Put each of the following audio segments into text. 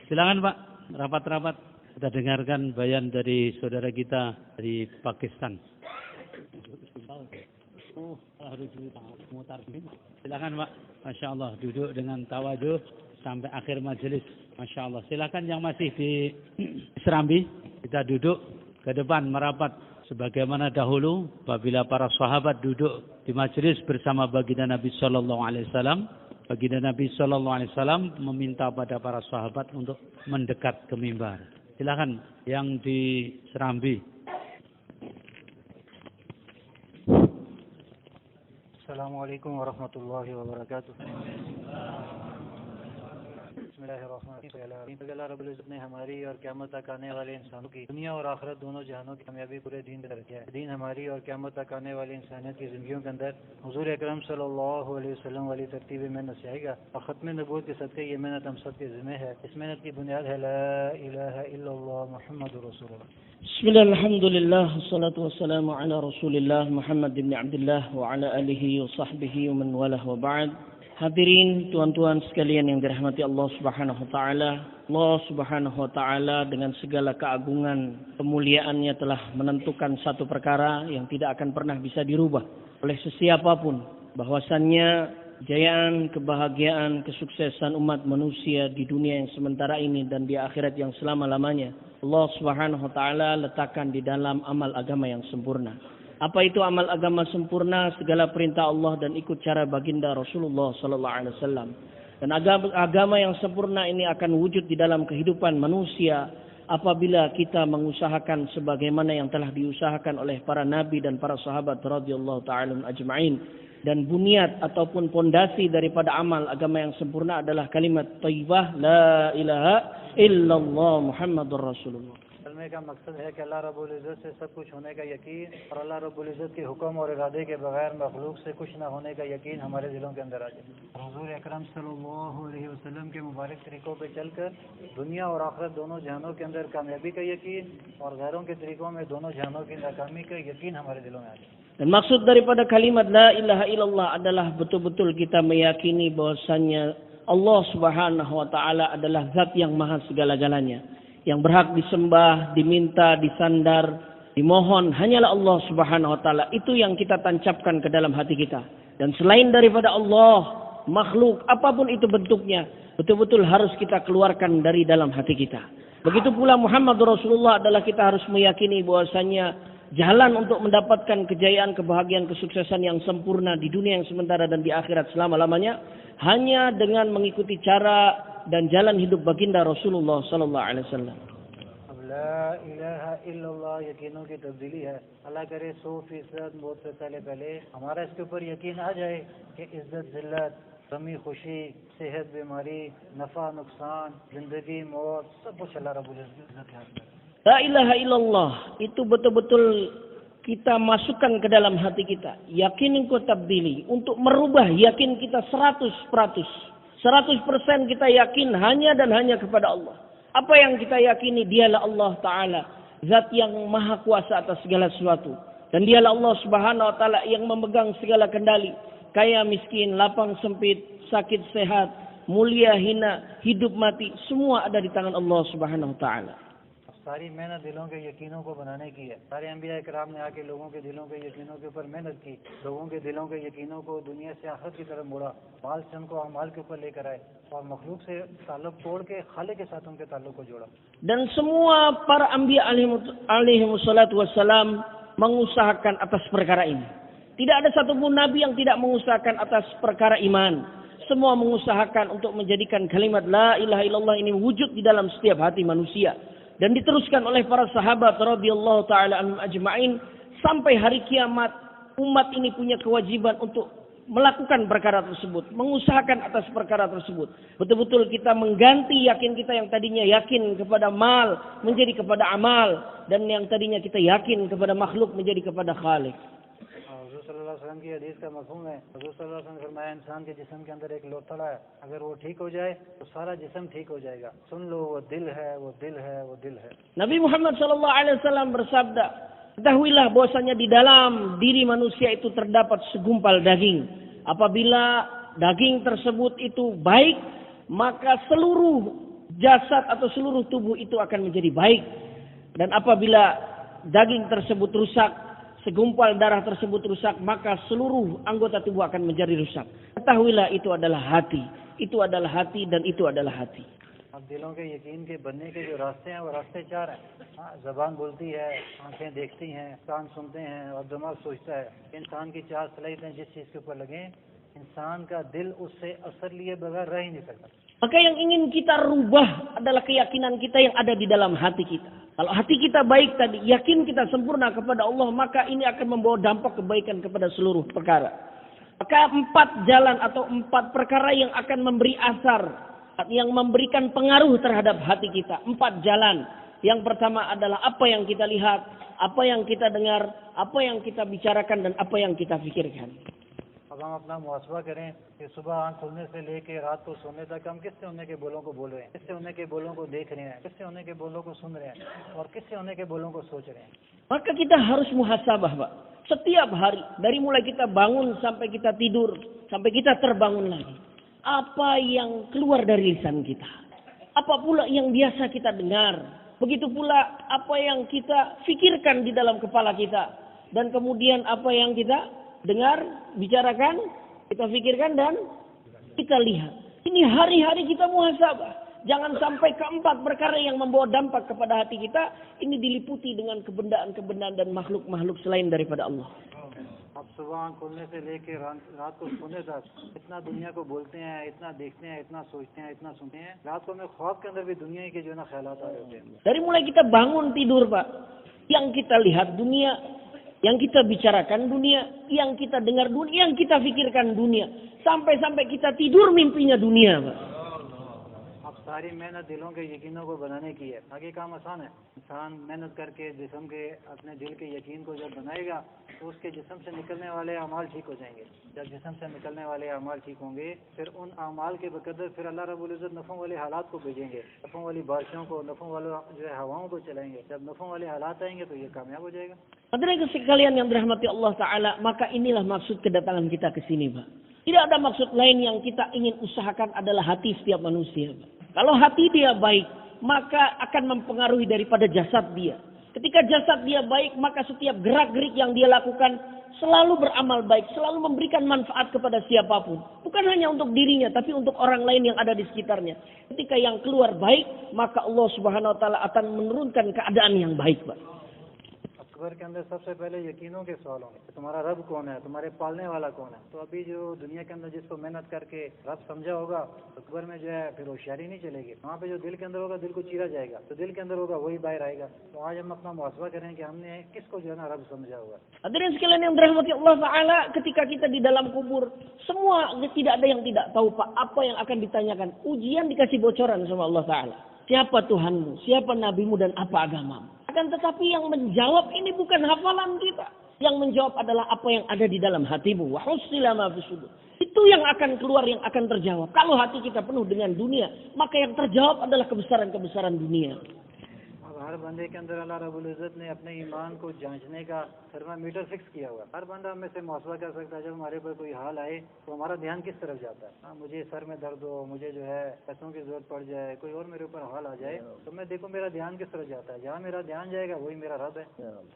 Silakan Pak, rapat-rapat. Kita dengarkan bayan dari saudara kita dari Pakistan. Silakan Pak, Masya Allah, duduk dengan tawadhu sampai akhir majelis. Masya Allah. Silakan yang masih di Serambi, kita duduk ke depan merapat sebagaimana dahulu apabila para sahabat duduk di majelis bersama baginda Nabi Sallallahu Alaihi Wasallam. Baginda Nabi Sallallahu Alaihi Wasallam meminta pada para sahabat untuk mendekat ke mimbar. Silakan yang di Serambi. Assalamualaikum warahmatullahi wabarakatuh. बिस्मिल्लाहिर्रहमानिर्रहीम। अल्लाह रब्बुल इज्जत ने हमारी और क़यामत तक आने वाले इंसानों की दुनिया और आखिरत दोनों जहानों की कामयाबी पूरे दीन पर रखी है। दीन हमारी और क़यामत तक आने वाली इंसानियत की ज़िंदगियों के अंदर हुज़ूर अकरम सल्लल्लाहु अलैहि वसल्लम वाली तरतीब मेहनत से आएगा और ख़त्म नबूवत के सदक़े ये मेहनत हम सब के ज़िम्मे है। इस मेहनत की बुनियाद है ला इलाहा इल्लल्लाह मुहम्मदुर रसूलुल्लाह। बिस्मिल्लाह अल्हम्दुलिल्लाह वस्सलातु वस्सलामु अला रसूलिल्लाह Muhammad bin Abdullah wa ala alihi wa sahbihi wa man walah wa ba'd. Hadirin tuan-tuan sekalian yang dirahmati Allah Subhanahu wa taala. Allah Subhanahu wa taala dengan segala keagungan kemuliaannya telah menentukan satu perkara yang tidak akan pernah bisa dirubah oleh sesiapapun, bahwasannya kejayaan, kebahagiaan, kesuksesan umat manusia di dunia yang sementara ini dan di akhirat yang selama-lamanya Allah Subhanahu wa taala letakkan di dalam amal agama yang sempurna. Apa itu amal agama sempurna? Segala perintah Allah dan ikut cara baginda Rasulullah sallallahu alaihi wasallam. Dan agama yang sempurna ini akan wujud di dalam kehidupan manusia apabila kita mengusahakan sebagaimana yang telah diusahakan oleh para nabi dan para sahabat radhiyallahu ta'ala ajma'in. Dan bunyat ataupun pondasi daripada amal agama yang sempurna adalah kalimat thayyibah la ilaha illallah Muhammadur Rasulullah. का मकसद है कि अल्लाह रब्बुल इज़्ज़त से सब कुछ होने का यकीन और अल्लाह रब्बुल इज़्ज़त के हुक्म और इरादे के बगैर मखलूक से कुछ न होने का यकीन हमारे दिलों के अंदर आ जाए। हुज़ूर अकरम सल्लल्लाहु अलैहि वसल्लम के मुबारक तरीक़ों पे चलकर दुनिया और आखिरत दोनों जहानों के अंदर कामयाबी का यकीन और गैरों के तरीक़ों में दोनों जहानों की नाकामी का यकीन हमारे दिलों में आ जाए। Dan maksud daripada kalimat la ilaha illallah adalah betul-betul kita meyakini bahwasannya Allah Subhanahu wa taala adalah zat yang maha segala-galanya, yang berhak disembah, diminta, disandar, dimohon hanyalah Allah Subhanahu wa taala. Itu yang kita tancapkan ke dalam hati kita. Dan selain daripada Allah, makhluk apapun itu bentuknya, betul-betul harus kita keluarkan dari dalam hati kita. Begitu pula Muhammad Rasulullah adalah kita harus meyakini bahwasanya jalan untuk mendapatkan kejayaan, kebahagiaan, kesuksesan yang sempurna di dunia yang sementara dan di akhirat selama-lamanya hanya dengan mengikuti cara dan jalan hidup baginda Rasulullah sallallahu alaihi wasallam. La ilaha illallah यकीनों की तब्दीली है। अल्लाह करे 100% मौत से पहले हमारा इसके ऊपर यकीन आ जाए कि इज्जत जिल्लत, कमी खुशी, सेहत बीमारी, नफा नुकसान, जिंदगी मौत सब कुछ अल्लाह रब्बुल इज्जत के हाथ में। La ilaha illallah itu betul-betul kita masukkan ke dalam hati kita. Yakin ku tabdili untuk merubah yakin kita 100%. 100% kita yakin hanya dan hanya kepada Allah. Apa yang kita yakini dialah Allah Ta'ala, zat yang maha kuasa atas segala sesuatu. Dan dialah Allah Subhanahu wa Ta'ala yang memegang segala kendali. Kaya miskin, lapang sempit, sakit sehat, mulia hina, hidup mati, semua ada di tangan Allah Subhanahu wa Ta'ala. सारी मेहनत दिलों के यकीनों को बनाने की है। सारे अंबिया इकराम ने आके लोगों के दिलों के यकीनों के ऊपर मेहनत की, लोगों के दिलों के यकीनों को दुनिया से आखिरत की तरफ मोड़ा, माल से उनको अमाल के ऊपर लेकर आए और मखलूक से ताल्लुक तोड़ के खालिक के साथ उनके ताल्लुक को जोड़ा। Dan semua para anbiya alaihi wassalatu wassalam mengusahakan atas perkara ini. Tidak ada satupun nabi yang tidak mengusahakan atas perkara iman. Semua mengusahakan untuk menjadikan kalimat la ilaha illallah ini wujud di dalam setiap hati manusia. Dan diteruskan oleh para sahabat radhiyallahu ta'ala anhum ajma'in sampai hari kiamat. Umat ini punya kewajiban untuk melakukan perkara tersebut, mengusahakan atas perkara tersebut. Betul-betul kita mengganti yakin kita yang tadinya yakin kepada mal menjadi kepada amal, dan yang tadinya kita yakin kepada makhluk menjadi kepada Khalik. की हदीस का मफ़हूम है। हुज़ूर सल्लल्लाहु अलैहि वसल्लम ने फरमाया इंसान के जिस्म के अंदर एक लोथड़ा है, अगर वो ठीक हो जाए तो सारा जिस्म ठीक हो जाएगा। सुन लो वो दिल है, वो दिल है, वो दिल है। Nabi Muhammad sallallahu alaihi wasallam bersabda, ketahuilah bahwasanya di dalam diri manusia itu terdapat segumpal daging. Apabila daging tersebut itu baik, maka seluruh jasad atau seluruh tubuh itu akan menjadi baik. Dan apabila daging tersebut rusak, segumpal darah tersebut rusak, maka seluruh anggota tubuh akan menjadi rusak. Ketahuilah itu adalah hati. Itu adalah hati dan itu adalah hati. अब दिलों के यकीन के बनने के जो रास्ते हैं वो रास्ते चार हैं। ज़बान बोलती है, आंखें देखती हैं, कान सुनते हैं और दिमाग सोचता है। इंसान की चार सलाहियतें जिस चीज़ के ऊपर लगें, इंसान का दिल उससे असर लिए बगैर रह ही नहीं सकता। Maka yang ingin kita rubah adalah keyakinan kita yang ada di dalam hati kita. Kalau hati kita baik tadi, yakin kita sempurna kepada Allah, maka ini akan membawa dampak kebaikan kepada seluruh perkara. Maka 4 jalan atau 4 perkara yang akan memberi asar, yang memberikan pengaruh terhadap hati kita. 4 jalan. Yang pertama adalah apa yang kita lihat, apa yang kita dengar, apa yang kita bicarakan, dan apa yang kita pikirkan. अब हम अपना मुहासबा करें कि सुबह आँख खुलने से लेके रात को सोने तक हम किससे होने के बोलों को बोल रहे हैं, किससे होने के बोलों को देख रहे हैं, किससे होने के बोलों को सुन रहे हैं और किससे होने के बोलों को सोच रहे हैं. Maka kita harus muhasabah, Pak. Setiap hari, dari mulai kita bangun sampai kita tidur, sampai kita terbangun lagi. Apa yang keluar dari lisan kita? Apa pula yang biasa kita dengar? Begitu pula apa yang kita fikirkan di dalam kepala kita. Dan kemudian apa yang kita dengar, bicarakan, kita fikirkan dan kita lihat. Ini hari-hari kita muhasabah. Jangan sampai keempat perkara yang membawa dampak kepada hati kita ini diliputi dengan kebendaan-kebendaan dan makhluk-makhluk selain daripada Allah. अब सुबह आँख खुलने से लेके रात को सोने तक इतना दुनिया को बोलते हैं, इतना देखते हैं, इतना सोचते हैं, इतना सुनते हैं. रात को हमें ख्वाब के अंदर भी दुनिया के जो है ना ख्यालात आ रहे होते हैं. Dari mulai kita bangun tidur, Pak, yang kita lihat dunia, yang kita bicarakan dunia, yang kita dengar dunia, yang kita fikirkan dunia, sampai-sampai kita tidur mimpinya dunia, Pak. अब सारी मेहनत दिलों के यकीनों को बनाने की है. आगे काम आसान है. इंसान मेहनत करके जिस्म के अपने दिल के यकीन को जब बनाएगा तो उसके जिस्म से निकलने वाले अमाल ठीक हो जाएंगे. जब जिस्म से निकलने वाले अमाल ठीक होंगे फिर उन अमाल के बकदर फिर अल्लाह रब्बुल इज़्ज़त नफ़ों वाले हालात को भेजेंगे, नफ़ों वाली बारिशों को, नफ़ों वाले जो है हवाओं को चलाएंगे. जब नफ़ों वाले हालात आएंगे तो ये कामयाब हो जाएगा. Hadirin sekalian yang dirahmati Allah Ta'ala, maka inilah maksud kedatangan kita ke sini, Pak. Tidak ada maksud lain yang kita ingin usahakan adalah hati setiap manusia, Pak. Kalau hati dia baik, maka akan mempengaruhi daripada jasad dia. Ketika jasad dia baik, maka setiap gerak-gerik yang dia lakukan selalu beramal baik, selalu memberikan manfaat kepada siapapun. Bukan hanya untuk dirinya, tapi untuk orang lain yang ada di sekitarnya. Ketika yang keluar baik, maka Allah Subhanahu Wa Ta'ala akan menurunkan keadaan yang baik, Pak. Akbar के अंदर सबसे पहले यकीनों के सवाल होंगे. तुम्हारा रब कौन है, तुम्हारे पालने वाला कौन है. तो अभी जो दुनिया के अंदर जिसको मेहनत करके रब समझा होगा, अकबर में जो है फिर होशियारी नहीं चलेगी. वहाँ पे जो दिल के अंदर होगा दिल को चीरा जाएगा, तो दिल के अंदर होगा वही बाहर आएगा. तो आज हम अपना मुहासबा करें कि हमने किसको जो है ना रब समझा होगा. Hadirin sekalian yang dirahmati Allah Ta'ala, ketika kita di dalam kubur, semua tidak ada yang tidak tahu, Pak, apa yang akan ditanyakan. Ujian dikasih bocoran sama Allah Ta'ala. Siapa Tuhanmu, siapa nabimu, dan apa agamamu. Akan tetapi yang menjawab ini bukan hafalan kita. Yang menjawab adalah apa yang ada di dalam hatimu. Wa husila ma fi sudur. Itu yang akan keluar, yang akan terjawab. Kalau hati kita penuh dengan dunia, maka yang terjawab adalah kebesaran-kebesaran dunia. हर बंदे के अंदर अल्लाह रब्बुल इज़्ज़त ने अपने ईमान को जांचने का थर्मामीटर फिक्स किया हुआ है. हर बंदा हमें से मुहासबा कर सकता है. जब हमारे पर कोई हाल आए तो हमारा ध्यान किस तरफ जाता है. मुझे सर में दर्द हो, मुझे जो है पैसों की जरूरत पड़ जाए, कोई और मेरे ऊपर हाल आ जाए, तो मैं देखो मेरा ध्यान किस तरफ जाता है. जहाँ मेरा ध्यान जाएगा वही मेरा रब है.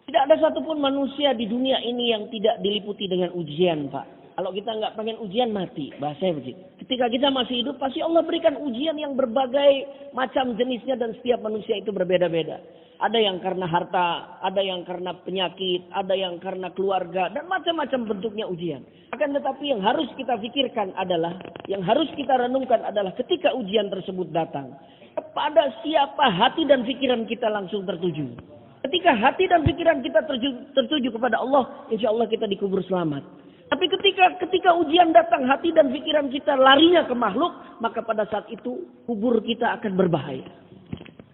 Tidak ada satupun manusia di dunia ini yang tidak diliputi dengan ujian, Pak. Kalau kita nggak pengen ujian, mati. Bahasanya begitu. Ketika kita masih hidup, pasti Allah berikan ujian yang berbagai macam jenisnya dan setiap manusia itu berbeda-beda. Ada yang karena harta, ada yang karena penyakit, ada yang karena keluarga, dan macam-macam bentuknya ujian. Akan tetapi yang harus kita pikirkan adalah, yang harus kita renungkan adalah ketika ujian tersebut datang, kepada siapa hati dan pikiran kita langsung tertuju. Ketika hati dan pikiran kita tertuju kepada Allah, insya Allah kita dikubur selamat. Tapi ketika ujian datang, hati dan pikiran kita larinya ke makhluk, maka pada saat itu kubur kita akan berbahaya.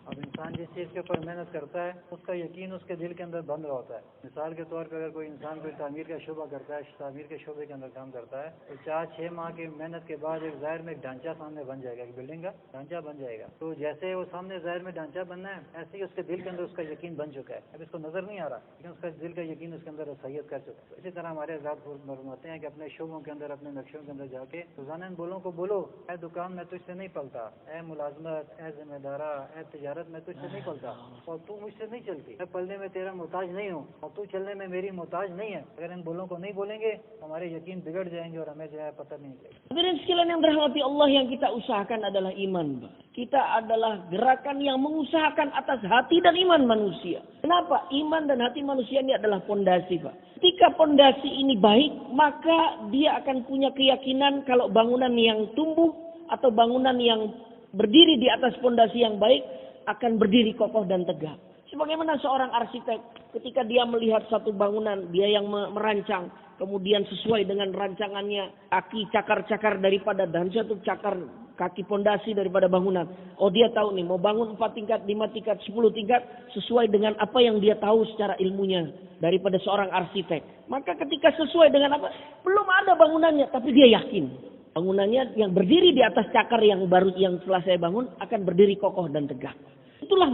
अब इंसान जिस चीज़ के ऊपर मेहनत करता है उसका यकीन उसके दिल के अंदर बंद होता है। मिसाल के तौर पर अगर कोई इंसान कोई तामीर का शोबा करता है, तामीर के शोबे के अंदर काम करता है, तो 4-6 माह की मेहनत के बाद एक ज़ाहिर में एक ढांचा सामने बन जाएगा, एक बिल्डिंग का ढांचा बन जाएगा। तो जैसे वो सामने ज़ाहिर में ढांचा बनना है, ऐसे ही उसके दिल के अंदर उसका यकीन बन चुका है। अब इसको नजर नहीं आ रहा, लेकिन उसका दिल का यकीन उसके अंदर रसायत कर चुका है। इसी तरह हमारे आज़ाद फरमाते हैं कि अपने शोबों के अंदर, अपने नक्शों के अंदर जाके रोजाना इन बोलों को बोलो, ए दुकान में तुझसे नहीं पलता, ए मुलाजमत, ए जिम्मेदारा, ए तिजारत में तुझसे नहीं पलता, और तू मुझसे नहीं चलती। मैं पलने में तेरा मोहताज नहीं हूँ और तू चलने में मेरी मोहताज नहीं है। अगर इन बोलों को नहीं बोलेंगे हमारे यकीन बिगड़ जाएंगे और हमें जो है पता नहीं चलेगा। Hadirin sekalian yang dirahmati Allah, yang kita usahakan adalah iman, Pak. Kita adalah gerakan yang mengusahakan atas hati dan iman manusia. Kenapa? Iman dan hati manusia ini adalah pondasi, Pak. Ketika pondasi ini baik, maka dia akan punya keyakinan kalau bangunan yang tumbuh atau bangunan yang berdiri di atas pondasi yang baik akan berdiri kokoh dan tegak. Sebagaimana seorang arsitek, ketika dia melihat satu bangunan, dia yang merancang, kemudian sesuai dengan rancangannya, kaki cakar-cakar daripada dan satu cakar kaki pondasi daripada bangunan. Oh, dia tahu nih, mau bangun 4 tingkat, 5 tingkat, 10 tingkat, sesuai dengan apa yang dia tahu secara ilmunya daripada seorang arsitek. Maka ketika sesuai dengan apa, belum ada bangunannya, tapi dia yakin bangunannya yang berdiri di atas cakar yang baru yang setelah saya bangun akan berdiri kokoh dan tegak. Itulah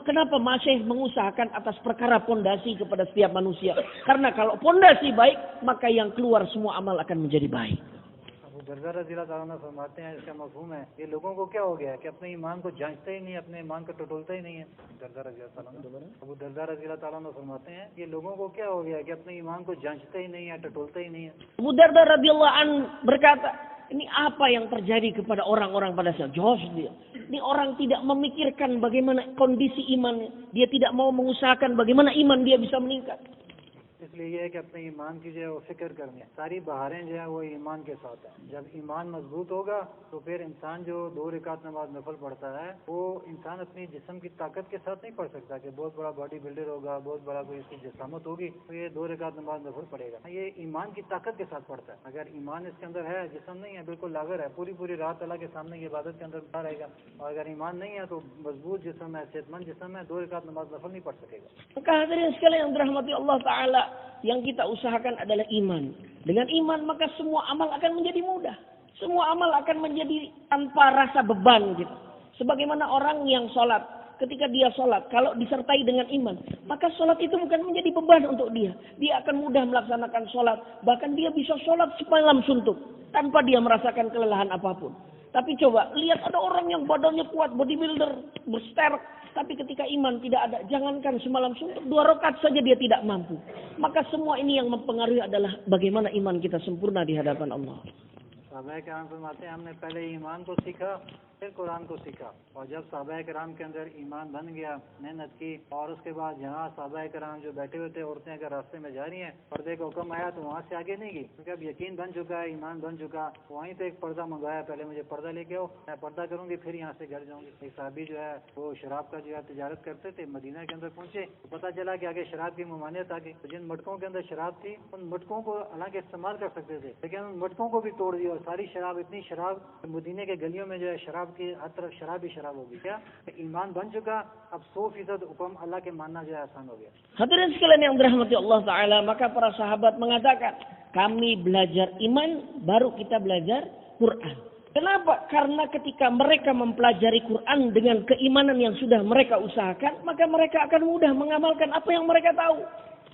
kenapa masih mengusahakan atas perkara pondasi kepada setiap manusia. Karena kalau pondasi baik, maka yang keluar semua amal akan menjadi baik. Abu दरदा रज़ी अल्लाह ताला अन्हु फरमाते हैं, इसका मफ़हूम है ये लोगों को क्या हो गया है कि अपने ईमान को जांचते ही नहीं, अपने ईमान को टटोलते ही नहीं है। अबू दरदा रज़ी अल्लाह ताला अन्हु फरमाते हैं ये लोगों को क्या हो गया है कि अपने ईमान को जांचते ही नहीं है, टटोलते ही नहीं है। Abu Darda radhiyallahu an berkata, ini apa yang terjadi kepada orang-orang pada saat Jos dia. Ini orang tidak memikirkan bagaimana kondisi imannya. Dia tidak mau mengusahakan bagaimana iman dia bisa meningkat. इसलिए ये है कि अपने ईमान की जो है वो फिक्र करनी है। सारी बहारें जो है वो ईमान के साथ है। जब ईमान मजबूत होगा तो फिर इंसान जो 2 रकात नमाज नफल पढ़ता है वो इंसान अपनी जिस्म की ताकत के साथ नहीं पढ़ सकता कि बहुत बड़ा बॉडी बिल्डर होगा, बहुत बड़ा कोई इसकी जिस्मामत होगी तो ये 2 रकात नमाज नफल पढ़ेगा। ये ईमान की ताकत के साथ पढ़ता है। अगर ईमान इसके अंदर है, जिस्म नहीं है, बिल्कुल लागर है, पूरी रात अल्लाह के सामने ये इबादत के अंदर खड़ा रहेगा। और अगर ईमान नहीं है तो मजबूत जिस्म है, सेहतमंद जिस्म है, 2 रकात नमाज नफल नहीं पढ़ सकेगा। Maka hadirin sekalian yang dirahmati Allah Ta'ala, yang kita usahakan adalah iman. Dengan iman maka semua amal akan menjadi mudah. Semua amal akan menjadi tanpa rasa beban gitu. Sebagaimana orang yang sholat, ketika dia sholat, kalau disertai dengan iman, maka sholat itu bukan menjadi beban untuk dia. Dia akan mudah melaksanakan sholat. Bahkan dia bisa sholat semalam suntuk, tanpa dia merasakan kelelahan apapun. Tapi coba, lihat ada orang yang badannya kuat, bodybuilder, bersterk. Tapi ketika iman tidak ada, jangankan semalam suntuk, 2 rakaat saja dia tidak mampu. Maka semua ini yang mempengaruhi adalah bagaimana iman kita sempurna di hadapan Allah. साहबा किराम फरमाते हैं हमने पहले ईमान को सीखा फिर कुरान को सीखा और जब साहबा किराम के अंदर ईमान बन गया, मेहनत की और उसके बाद जहाँ साहबा किराम जो बैठे हुए थे, औरतें अगर रास्ते में जा रही हैं, पर्दे का हुक्म आया तो वहाँ से आगे नहीं गई क्योंकि अब यकीन बन चुका है, ईमान बन चुका। वहीं पे एक पर्दा मंगवाया, पहले मुझे पर्दा लेके आओ, मैं पर्दा करूंगी फिर यहाँ से घर जाऊंगी। एक साहबी जो है वो शराब का जो है तिजारत करते थे, मदीना के अंदर पहुंचे तो पता चला कि आगे शराब की ममानियत आ गई। तो जिन मटकों के अंदर शराब थी उन मटकों को हालांकि इस्तेमाल कर सकते थे, लेकिन उन मटकों को भी तोड़ दिया और सारी शराब, इतनी शराब मदीने के गलियों में जो है शराब की हर तरफ शराब ही शराब होगी। क्या ईमान बन चुका, अब 100% हुक्म अल्लाह के मानना जो है आसान हो गया। Hadirin sekalian yang dirahmati Allah Ta'ala, maka para sahabat mengatakan, kami belajar iman, baru kita belajar Quran. Kenapa? Karena ketika mereka mempelajari Quran dengan keimanan yang sudah mereka usahakan, maka mereka akan mudah mengamalkan apa yang mereka tahu.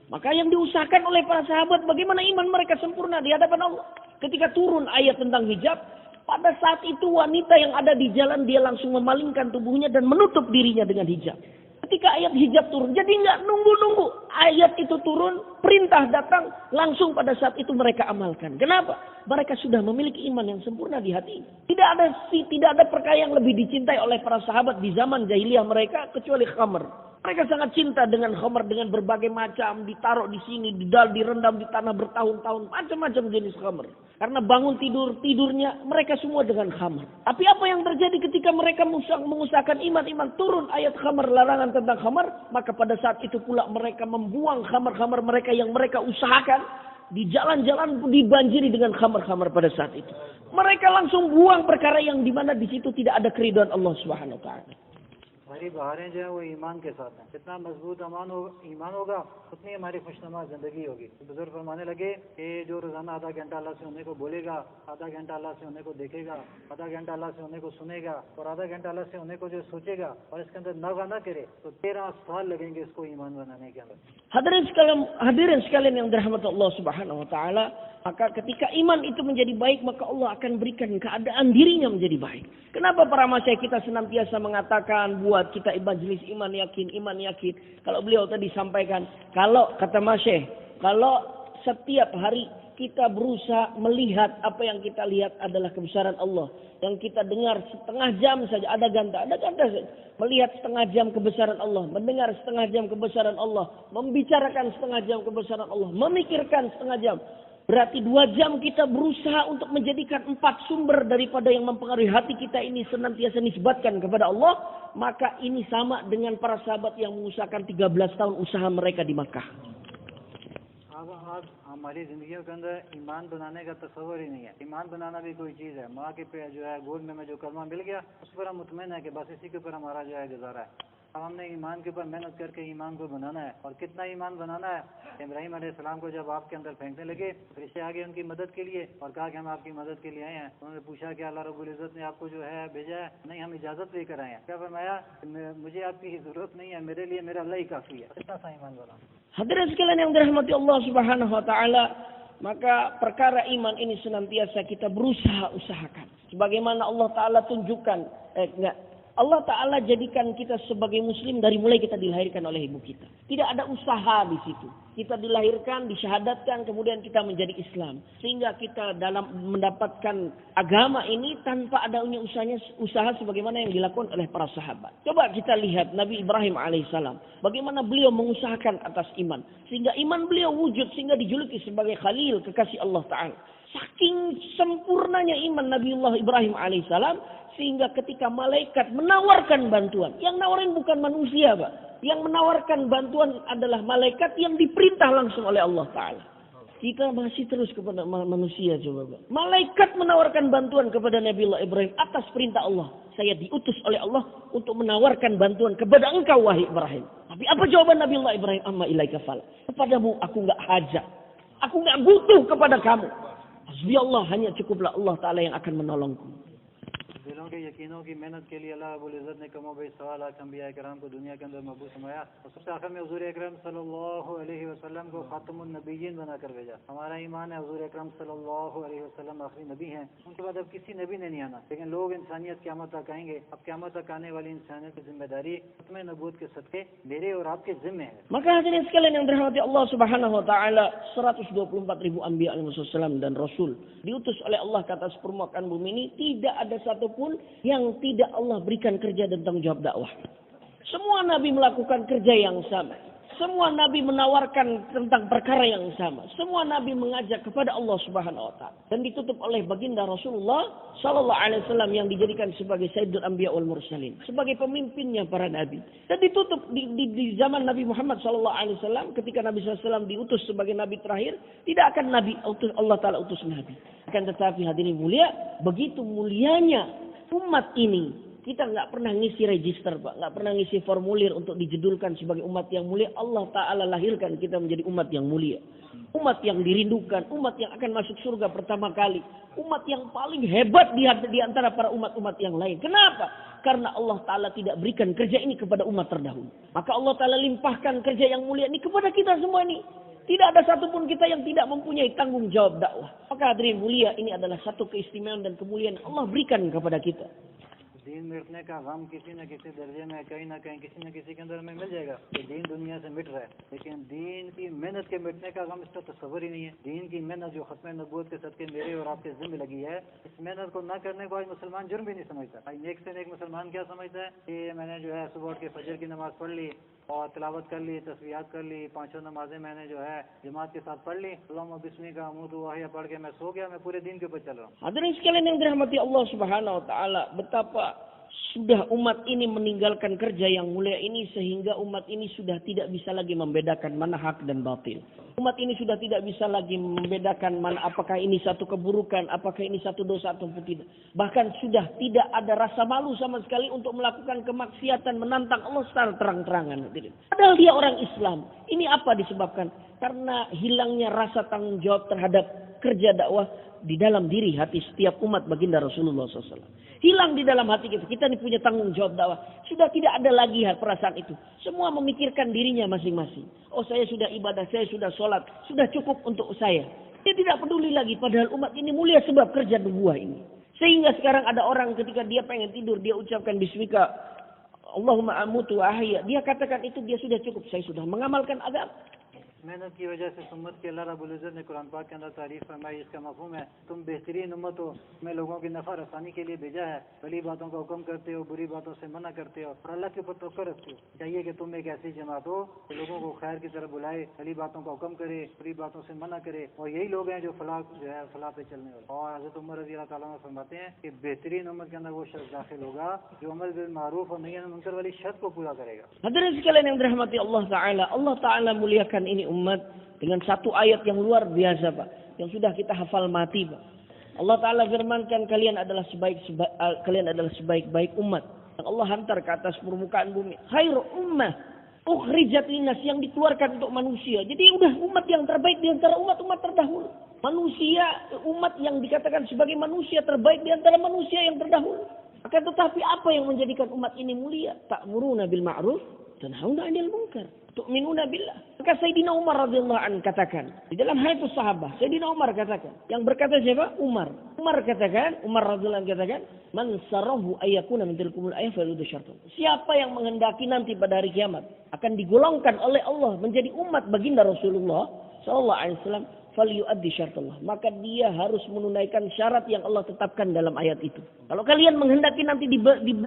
Maka yang diusahakan oleh para sahabat, bagaimana iman mereka sempurna di hadapan Allah. Ketika turun ayat tentang hijab, pada saat itu wanita yang ada di jalan dia langsung memalingkan tubuhnya dan menutup dirinya dengan hijab. Ketika ayat hijab turun, jadi nggak nunggu-nunggu ayat itu turun, perintah datang, langsung pada saat itu mereka amalkan. Kenapa? Mereka sudah memiliki iman yang sempurna di hati. Tidak ada perkara yang lebih dicintai oleh para sahabat di zaman jahiliyah mereka kecuali khamr. Mereka sangat cinta dengan khamr, dengan berbagai macam, ditaruh di sini, direndam di tanah bertahun-tahun, macam-macam jenis khamr. Karena bangun tidurnya mereka semua dengan khamr. Tapi apa yang terjadi ketika mereka mengusahakan iman turun ayat khamr, larangan tentang khamr, maka pada saat itu pula mereka membuang khamr mereka yang mereka usahakan. Di jalan-jalan dibanjiri dengan khamr pada saat itu. Mereka langsung buang perkara yang dimana di situ tidak ada keridhaan Allah Subhanahu Wa Taala. हमारी बहारें जो है वो ईमान के साथ हैं। जितना मजबूत ईमान होगा उतनी हमारी खुशनुमा जिंदगी होगी। तो बुजुर्ग फरमाने लगे कि जो रोजाना आधा घंटा अल्लाह से होने को बोलेगा, आधा घंटा अल्लाह से होने को देखेगा, आधा घंटा अल्लाह से होने को सुनेगा और आधा घंटा अल्लाह से होने को जो सोचेगा और इसके अंदर नवा ना करे तो 13 साल लगेंगे इसको ईमान बनाने के अंदर। Hadirin sekalian yang dirahmati Allah Subhanahu wa taala, maka ketika iman itu menjadi baik, maka Allah akan berikan keadaan dirinya menjadi baik. Kenapa para masyayikh kita senantiasa mengatakan buat kita majelis iman yakin, iman yakin. Kalau beliau tadi sampaikan, kalau kata masyayikh, kalau setiap hari kita berusaha melihat apa yang kita lihat adalah kebesaran Allah. Yang kita dengar setengah jam saja, ada ganda saja. Melihat setengah jam kebesaran Allah, mendengar setengah jam kebesaran Allah, membicarakan setengah jam kebesaran Allah, memikirkan setengah jam. Berarti 2 jam kita berusaha untuk menjadikan 4 sumber daripada yang mempengaruhi hati kita ini senantiasa nisbatkan kepada Allah. Maka ini sama dengan para sahabat yang mengusahakan 13 tahun usaha mereka di Makkah. अब हमारी जिंदगियों के अंदर ईमान बनाने का तस्वर ही नहीं है। ईमान बनाना भी कोई चीज़ है। माँ के पे जो है गोद में जो कलमा मिल गया उस पर हम मुतमईन है कि बस इसी के ऊपर हमारा जो है गुजारा है। अब हमने ईमान के ऊपर मेहनत करके ईमान को बनाना है। और कितना ईमान बनाना है? इब्राहीम अलैहिस्सलाम को जब आपके अंदर फेंकने लगे, फरिश्ते आ गए उनकी मदद के लिए और कहा कि हम आपकी मदद के लिए आए हैं। उन्होंने पूछा कि अल्लाह रब्बुल इज्जत ने आपको जो है भेजा है? नहीं, हम इजाजत लेकर आए हैं। क्या फरमाया? मुझे आपकी जरूरत नहीं है, मेरे लिए मेरा अल्लाह ही काफी है। कितना सा ईमान बना। Hadirin sekalian yang dirahmati Allah Subhanahu wa taala, maka perkara iman ini senantiasa kita usahakan. Sebagaimana Allah taala tunjukkan, Allah taala jadikan kita sebagai muslim dari mulai kita dilahirkan oleh ibu kita. Tidak ada usaha di situ. Kita dilahirkan, disyahadatkan, kemudian kita menjadi Islam. Sehingga kita dalam mendapatkan agama ini tanpa adanya usaha sebagaimana yang dilakukan oleh para sahabat. Coba kita lihat Nabi Ibrahim alaihissalam. Bagaimana beliau mengusahakan atas iman. Sehingga iman beliau wujud, sehingga dijuluki sebagai Khalil, kekasih Allah Ta'ala. Saking sempurnanya iman Nabiullah Ibrahim alaihissalam, sehingga ketika malaikat menawarkan bantuan, yang nawarin bukan manusia, Pak. Yang menawarkan bantuan adalah malaikat yang diperintah langsung oleh Allah Ta'ala. Kita masih terus kepada manusia, coba Pak. Malaikat menawarkan bantuan kepada Nabiullah Ibrahim atas perintah Allah. Saya diutus oleh Allah untuk menawarkan bantuan kepada engkau, wahai Ibrahim. Tapi apa jawaban Nabiullah Ibrahim? Amma ilaika fala. Kepadamu aku enggak hajat. Aku enggak butuh kepada kamu. Hasbi Allah, hanya cukuplah Allah Ta'ala yang akan menolongku. दिलों के यकीनों की मेहनत के लिए अल्लाह रब्बुल इज्जत ने कमो बेश सवा लाख अंबिया किराम को दुनिया के अंदर मबूस फरमाया और सबसे आखिर में हुजूर अकरम सल्लल्लाहु अलैहि वसल्लम को खातमुन नबीयीन बनाकर भेजा। हमारा ईमान है हुजूर अकरम सल्लल्लाहु अलैहि वसल्लम आखिरी नबी हैं। उनके बाद अब किसी नबी ने नहीं आना। लेकिन लोग इंसानियत क़यामत तक आएंगे। अब क़यामत तक आने वाली इंसानियत की जिम्मेदारी खत्म नबूवत के सदके मेरे और आपके जिम्मे है। Maka hadirin sekalian yang dirahmati Allah Subhanahu wa taala, 124.000 anbiya alaihissalam dan rasul diutus oleh Allah ke atas permukaan bumi ini, tidak ada satupun yang tidak Allah berikan kerja dan tanggung jawab dakwah. Semua nabi melakukan kerja yang sama. Semua nabi menawarkan tentang perkara yang sama. Semua nabi mengajak kepada Allah Subhanahu wa taala. Dan ditutup oleh baginda Rasulullah sallallahu alaihi wasallam yang dijadikan sebagai Sayyidul Anbiya wal Mursalin, sebagai pemimpinnya para nabi. Dan ditutup di zaman Nabi Muhammad sallallahu alaihi wasallam, ketika Nabi sallallahu alaihi wasallam diutus sebagai nabi terakhir, tidak akan nabi Allah taala utus nabi. Akan tetapi hadirin mulia, begitu mulianya umat ini, kita nggak pernah ngisi register, Pak, nggak pernah ngisi formulir untuk dijedulkan sebagai umat yang mulia. Allah Ta'ala lahirkan kita menjadi umat yang mulia, umat yang dirindukan, umat yang akan masuk surga pertama kali, umat yang paling hebat di antara para umat-umat yang lain. Kenapa? Karena Allah Ta'ala tidak berikan kerja ini kepada umat terdahulu. Maka Allah Ta'ala limpahkan kerja yang mulia ini kepada kita semua ini. Tidak ada satupun kita yang tidak mempunyai tanggung jawab dakwah. Maka hadirin mulia, ini adalah satu keistimewaan dan kemuliaan yang Allah berikan kepada kita. दीन मिटने का गम किसी न किसी दर्जे में कहीं ना कहीं किसी न किसी के अंदर में मिल जाएगा कि दीन दुनिया से मिट रहा है। लेकिन दीन की मेहनत के मिटने का गम इसका तस्वर ही नहीं है। दीन की मेहनत जो खत्म नबूवत के सदके मेरे और आपके जिम्मे लगी है, इस मेहनत को न करने को आज मुसलमान जुर्म भी नहीं समझता। आज नेक से नेक मुसलमान क्या समझता है कि मैंने जो है सुबह उठ के फजर की नमाज पढ़ ली और तिलावत कर ली, तस्बीहात कर ली, 5 नमाजें मैंने जो है जमात के साथ पढ़ ली, अल्लाहुम्मा बिस्मी का अमूतु वाहिया पढ़ के मैं सो गया, मैं पूरे दिन के ऊपर चल रहा हूँ। Hadirin sekalian yang dirahmati Allah Subhanahu wa taala, betapa sudah umat ini meninggalkan kerja yang mulia ini sehingga umat ini sudah tidak bisa lagi membedakan mana hak dan batil. Umat ini sudah tidak bisa lagi membedakan mana apakah ini satu keburukan, apakah ini satu dosa ataupun tidak. Bahkan sudah tidak ada rasa malu sama sekali untuk melakukan kemaksiatan, menantang Allah secara terang-terangan. Padahal dia orang Islam. Ini apa disebabkan? Karena hilangnya rasa tanggung jawab terhadap kerja dakwah di dalam diri hati setiap umat baginda Rasulullah SAW. Hilang di dalam hati kita. Kita ini punya tanggung jawab dakwah. Sudah tidak ada lagi perasaan itu. Semua memikirkan dirinya masing-masing. Oh, saya sudah ibadah, saya sudah sholat. Sudah cukup untuk saya. Dia tidak peduli lagi. Padahal umat ini mulia sebab kerja nubuah ini. Sehingga sekarang ada orang ketika dia pengen tidur, dia ucapkan bismika. Allahumma amutu wa ahya. Dia katakan itu dia sudah cukup. Saya sudah mengamalkan agama. मेहनत की वजह से सुन्नत के अल्लाह रब्बुल इज़्ज़त ने कुरान पाक के अंदर तारीफ फरमाई। इसका मफ़हूम है तुम बेहतरीन उम्मत हो, तुम्हें लोगों की नफ़ा रसानी के लिए भेजा है। भली बातों का हुक्म करते हो, बुरी बातों से मना करते हो और अल्लाह के ऊपर तवक्कुल रखते हो। चाहिए कि तुम एक ऐसी जमात हो जो लोगों को खैर की तरफ बुलाए, भली बातों का हुक्म करे, बुरी बातों से मना करे, और यही लोग हैं जो फलाह पे चलने वाले। और हज़रत उमर रज़ी अल्लाह ताला फरमाते हैं कि बेहतरीन उम्मत के अंदर वो शख्स दाखिल होगा जो अमल बिल मारूफ और नही अनिल मुनकर वाली शर्त को पूरा करेगा। Hadirin sekalian yang dirahmati Allah Ta'ala muliakan ini umat dengan satu ayat yang luar biasa, Pak, yang sudah kita hafal mati, Pak. Allah Ta'ala firmankan kalian adalah sebaik-baik umat yang Allah hantar ke atas permukaan bumi. Khairu ummah ukhrijat linnas, yang dikeluarkan untuk manusia. Jadi udah umat yang terbaik di antara umat-umat terdahulu. Manusia, umat yang dikatakan sebagai manusia terbaik di antara manusia yang terdahulu. Akan tetapi apa yang menjadikan umat ini mulia? Ta'muruna bil ma'ruf tanhauna 'anil munkar. Tu'minuna billah. Maka Sayyidina Umar radhiyallahu anhu katakan, di dalam Hayatus Sahabah, Sayyidina Umar katakan, yang berkata siapa? Umar radhiyallahu anhu katakan, man sarahu ayyakuna min tilkumul ayat faludu syartan. Siapa yang menghendaki nanti pada hari kiamat akan digolongkan oleh Allah menjadi umat baginda Rasulullah sallallahu alaihi wasallam, falyu'addi syartallah, maka dia harus menunaikan syarat yang Allah tetapkan dalam ayat itu. Kalau kalian menghendaki nanti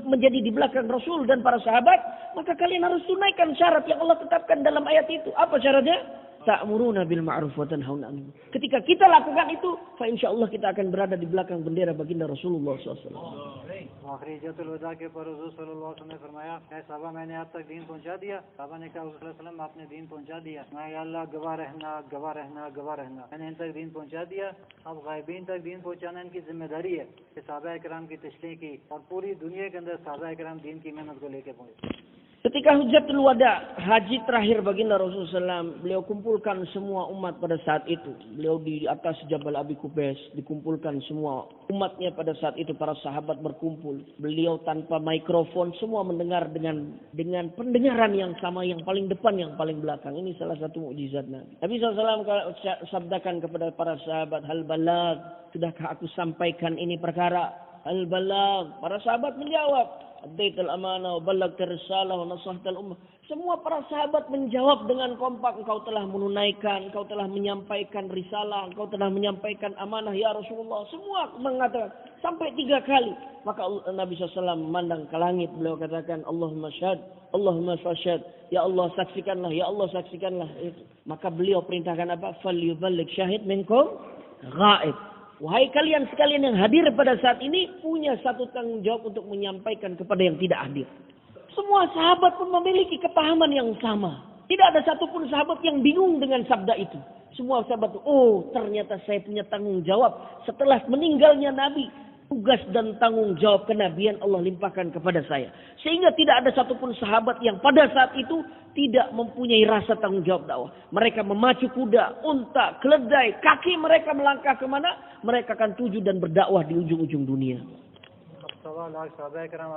menjadi di belakang Rasul dan para sahabat, maka kalian harus tunaikan syarat yang Allah tetapkan dalam ayat itu. Apa syaratnya? Ta'muruna bil ma'ruf wa tanhauna 'anil munkar. Ketika kita lakukan itu, fa insyaallah kita akan berada di belakang bendera baginda Rasulullah SAW. आखिरी हिज्जतुल वदा के पर हुजूर सल्लल्लाहु अलैहि वसल्लम ने फरमाया, ऐ साहबा मैंने आप तक दीन पहुंचा दिया। साहबा ने कहा हुजूर सल्लल्लाहु अलैहि वसल्लम आपने दीन पहुंचा दिया। मैं या अल्लाह गवाह रहना मैंने इन तक दीन पहुंचा दिया। अब गायबीन तक दीन पहुंचाना इनकी जिम्मेदारी है कि साहबा इकराम की तशरीह की और पूरी दुनिया के अंदर साहबा इकराम दीन की मेहनत को लेकर पहुंचे। Ketika Hujjatul Wada, haji terakhir baginda Rasulullah SAW, beliau kumpulkan semua umat pada saat itu. Beliau di atas Jabal Abi Qubais, dikumpulkan semua umatnya pada saat itu, para sahabat berkumpul. Beliau tanpa mikrofon, semua mendengar dengan pendengaran yang sama, yang paling depan, yang paling belakang. Ini salah satu mukjizat Nabi. Nabi SAW sabdakan kepada para sahabat, hal balag, sudahkah aku sampaikan ini perkara? Hal balag, para sahabat menjawab, Addaital amanah wa ballagtar risalah wa nasahtal ummah. Semua para sahabat menjawab dengan kompak, engkau telah menunaikan, engkau telah menyampaikan risalah, engkau telah menyampaikan amanah ya Rasulullah. Semua mengatakan sampai 3 kali. Maka Nabi SAW memandang ke langit, beliau katakan, Allahumma syahad, Allahumma fashad. Ya Allah saksikanlah, ya Allah saksikanlah. Maka beliau perintahkan apa? Falyuballigh syahid minkum ghaib. Wahai kalian sekalian yang hadir pada saat ini, punya satu tanggung jawab untuk menyampaikan kepada yang tidak hadir. Semua sahabat pun memiliki kepahaman yang sama. Tidak ada satupun sahabat yang bingung dengan sabda itu. Semua sahabat, oh ternyata saya punya tanggung jawab. Setelah meninggalnya Nabi, tugas dan tanggung jawab kenabian Allah limpahkan kepada saya. Sehingga tidak ada satupun sahabat yang pada saat itu tidak mempunyai rasa tanggung jawab dakwah. Mereka memacu kuda, unta, keledai, kaki mereka melangkah kemana? Mereka akan tuju dan berdakwah di ujung-ujung dunia. 1.25 लाख साहबा कराम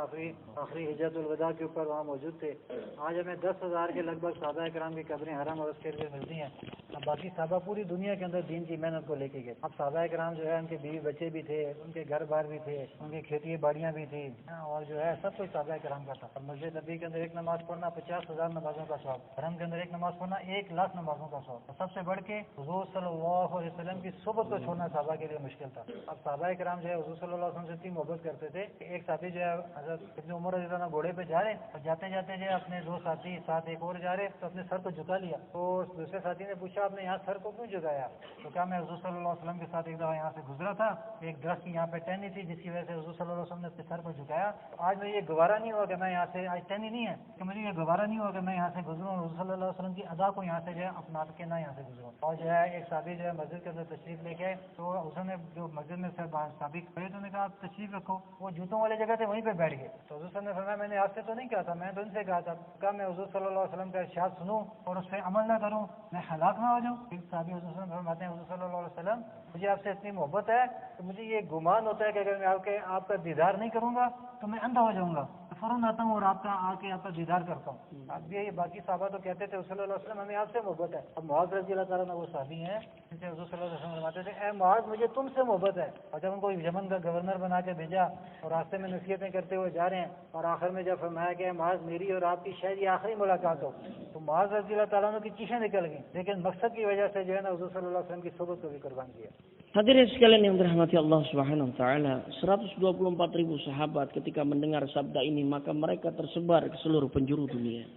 आखिरी हिज्जतुल वदा के ऊपर वहाँ मौजूद थे। आज हमें 10,000 के लगभग साहबा कराम की कब्रें हरम और उसके लिए मिलती हैं। अब बाकी साहबा पूरी दुनिया के अंदर दीन की मेहनत को लेके गए। अब साहबा कराम जो है उनके बीवी बच्चे भी थे, उनके घर बार भी थे, उनकी खेती बाड़ियाँ भी थी, और जो है सब कुछ साहबा कराम का था। और मस्जिद नबी के अंदर एक नमाज पढ़ना 50,000 नमाजों का सवाब, हरम के अंदर एक नमाज पढ़ना 1 लाख नमाजों का सवाब। और सबसे बढ़ के हुजूर सल्लल्लाहु अलैहि वसल्लम की सोबत को छोड़ना साहबा के लिए मुश्किल था। अब साहबा कराम जो है हुजूर सल्लल्लाहु अलैहि वसल्लम से इतनी मोहब्बत करते थे कि एक साथी जो है हज़रत इब्न उमर रज़ी अल्लाह अन्हु घोड़े पे जा रहे और जाते जाते जो है अपने दो साथी साथ एक और जा रहे तो अपने सर को झुका लिया। तो दूसरे साथी ने पूछा आपने यहाँ सर को क्यों झुकाया? तो क्या मैं हुज़ूर सल्लल्लाहु अलैहि वसल्लम के साथ एक दफ़ा यहाँ से गुजरा था, एक दरख्त की यहाँ पे टहनी थी जिसकी वजह से हुज़ूर सल्लल्लाहु अलैहि वसल्लम ने अपने सर को झुकाया। आज मुझे ये गवारा नहीं हुआ कि मैं यहाँ से, आज टहनी नहीं है कि मुझे ये गवारा नहीं हुआ कि मैं यहाँ से गुजरूँ और हुज़ूर सल्लल्लाहु अलैहि वसल्लम की अदा को यहाँ से जो है अपना के ना यहाँ से गुजरूँ। और जो है एक साथी जो है मस्जिद के अंदर तशरीफ लेके आए तो उसने जो मस्जिद में से साबिक खड़े तो उन्होंने कहा आप तशरीफ रखो, वो जूतों वाले जगह थे वहीं पे बैठ गए। तो हुज़ूर सल्लल्लाहु अलैहि वसल्लम ने फरमाया मैंने आपसे तो नहीं कहा था, मैं तो इनसे कहा था क्या मैं हुज़ूर सल्लल्लाहु अलैहि वसल्लम का इरशाद सुनूं और उस पर अमल ना करूं, मैं हलाक ना हो जाऊं। एक साहबी हुज़ूर सल्लल्लाहु अलैहि वसल्लम फरमाते हैं हुज़ूर सल्लल्लाहु अलैहि वसल्लम मुझे आपसे इतनी मोहब्बत है तो मुझे ये गुमान होता है कि अगर मैं आपका दीदार नहीं करूंगा तो मैं अंधा हो जाऊंगा, फौरन आता हूँ और आपका दीदार करता हूँ। अब ये बाकी साहबा तो कहते थे सल्लल्लाहु अलैहि वसल्लम हमें आपसे मोहब्बत है। अब मुआज़ रज़ी अल्लाह ताला वो साहबी हैं जिनसे हुज़ूर सल्लल्लाहु अलैहि वसल्लम फरमाते थे ए मुआज़ मुझे तुमसे मोहब्बत है। और जब उनको यमन का गवर्नर बना के भेजा और रास्ते में नसीहतें करते हुए जा रहे हैं और आखिर में जब फरमाया कि मुआज़ मेरी और आपकी शायद ये आखिरी मुलाकात हो तो मुआज़ रज़ी अल्लाह ताला की चीखें निकल गई, लेकिन मकसद की वजह से जो है ना हुज़ूर सल्लल्लाहु अलैहि वसल्लम की सोबत को भी कुर्बान किया। Hadirin sekalian yang dirahmati Allah Subhanahu wa taala, 124.000 sahabat ketika mendengar sabda ini maka mereka tersebar ke seluruh penjuru dunia.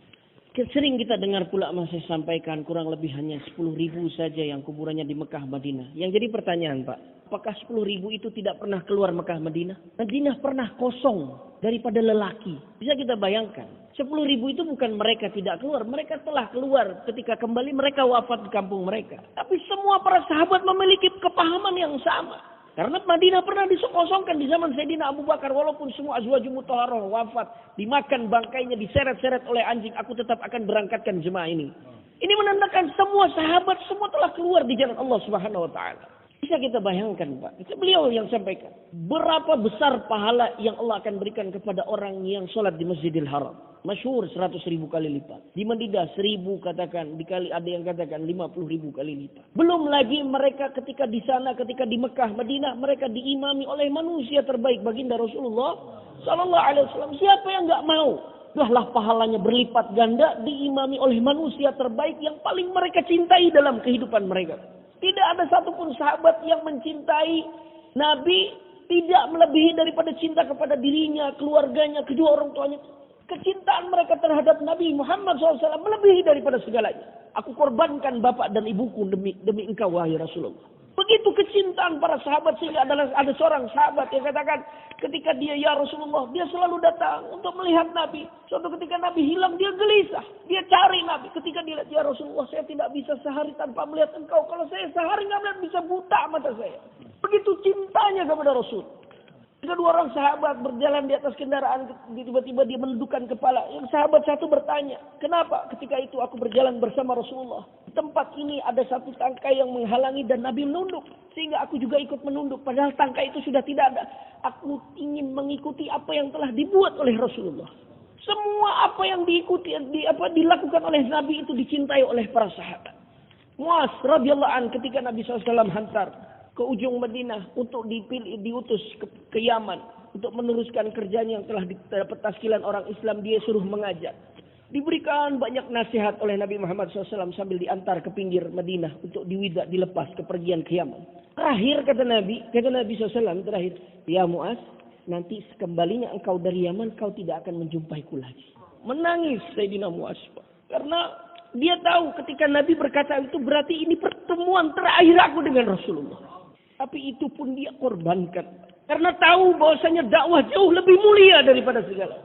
Sering kita dengar pula masih sampaikan kurang lebih hanya 10.000 saja yang kuburannya di Mekah Madinah. Yang jadi pertanyaan Pak, apakah 10.000 itu tidak pernah keluar Mekah Madinah? Madinah pernah kosong daripada lelaki. Bisa kita bayangkan, 10.000 itu bukan mereka tidak keluar, mereka telah keluar ketika kembali mereka wafat di kampung mereka. Tapi semua para sahabat memiliki kepahaman yang sama. Karena Madinah pernah dikosongkan di zaman Sayyidina Abu Bakar. Walaupun semua azwaju mutahharah wafat, dimakan bangkainya, diseret-seret oleh anjing, aku tetap akan berangkatkan jemaah ini. Ini menandakan semua sahabat semua telah keluar di jalan Allah Subhanahu wa taala. Bisa kita bayangkan Pak, itu beliau yang sampaikan. Berapa besar pahala yang Allah akan berikan kepada orang yang sholat di Masjidil Haram. Masyhur 100.000 kali lipat. Di Madinah 1.000 katakan, dikali ada yang katakan 50.000 kali lipat. Belum lagi mereka ketika di sana, ketika di Mekah, Madinah, mereka diimami oleh manusia terbaik baginda Rasulullah Sallallahu Alaihi Wasallam. Siapa yang nggak mau? Udahlah pahalanya berlipat ganda diimami oleh manusia terbaik yang paling mereka cintai dalam kehidupan mereka. Tidak ada satupun sahabat yang mencintai Nabi tidak melebihi daripada cinta kepada dirinya, keluarganya, kedua orang tuanya. Kecintaan mereka terhadap Nabi Muhammad SAW melebihi daripada segalanya. Aku korbankan bapak dan ibuku demi engkau wahai Rasulullah. Begitu kecintaan para sahabat sehingga ada seorang sahabat yang katakan ketika dia ya Rasulullah, dia selalu datang untuk melihat Nabi. Suatu ketika Nabi hilang dia gelisah, dia cari Nabi. Ketika dia lihat ya Rasulullah saya tidak bisa sehari tanpa melihat engkau. Kalau saya sehari nggak melihat bisa buta mata saya. Begitu cintanya kepada Rasul. Kedua orang sahabat berjalan di atas kendaraan, tiba-tiba dia menundukkan kepala. Yang sahabat satu bertanya, kenapa ketika itu aku berjalan bersama Rasulullah? Di tempat ini ada satu tangkai yang menghalangi dan Nabi menunduk. Sehingga aku juga ikut menunduk. Padahal tangkai itu sudah tidak ada. Aku ingin mengikuti apa yang telah dibuat oleh Rasulullah. Semua apa yang dilakukan oleh Nabi itu dicintai oleh para sahabat. Muaz radhiyallahu an ketika Nabi SAW hantar ke ujung Madinah untuk diutus ke Yaman untuk meneruskan kerjanya yang telah didapat taskilan orang Islam, dia suruh mengajar. Diberikan banyak nasihat oleh Nabi Muhammad SAW sambil diantar ke pinggir Madinah untuk dilepas kepergian ke Yaman. Terakhir kata Nabi SAW terakhir, ya Muaz, nanti kembalinya engkau dari Yaman kau tidak akan menjumpaiku lagi. Menangis Sayyidina Muaz karena dia tahu ketika Nabi berkata itu berarti ini pertemuan terakhir aku dengan Rasulullah. Tapi itu pun dia korbankan. Karena tahu bahwasanya dakwah jauh lebih mulia daripada segala.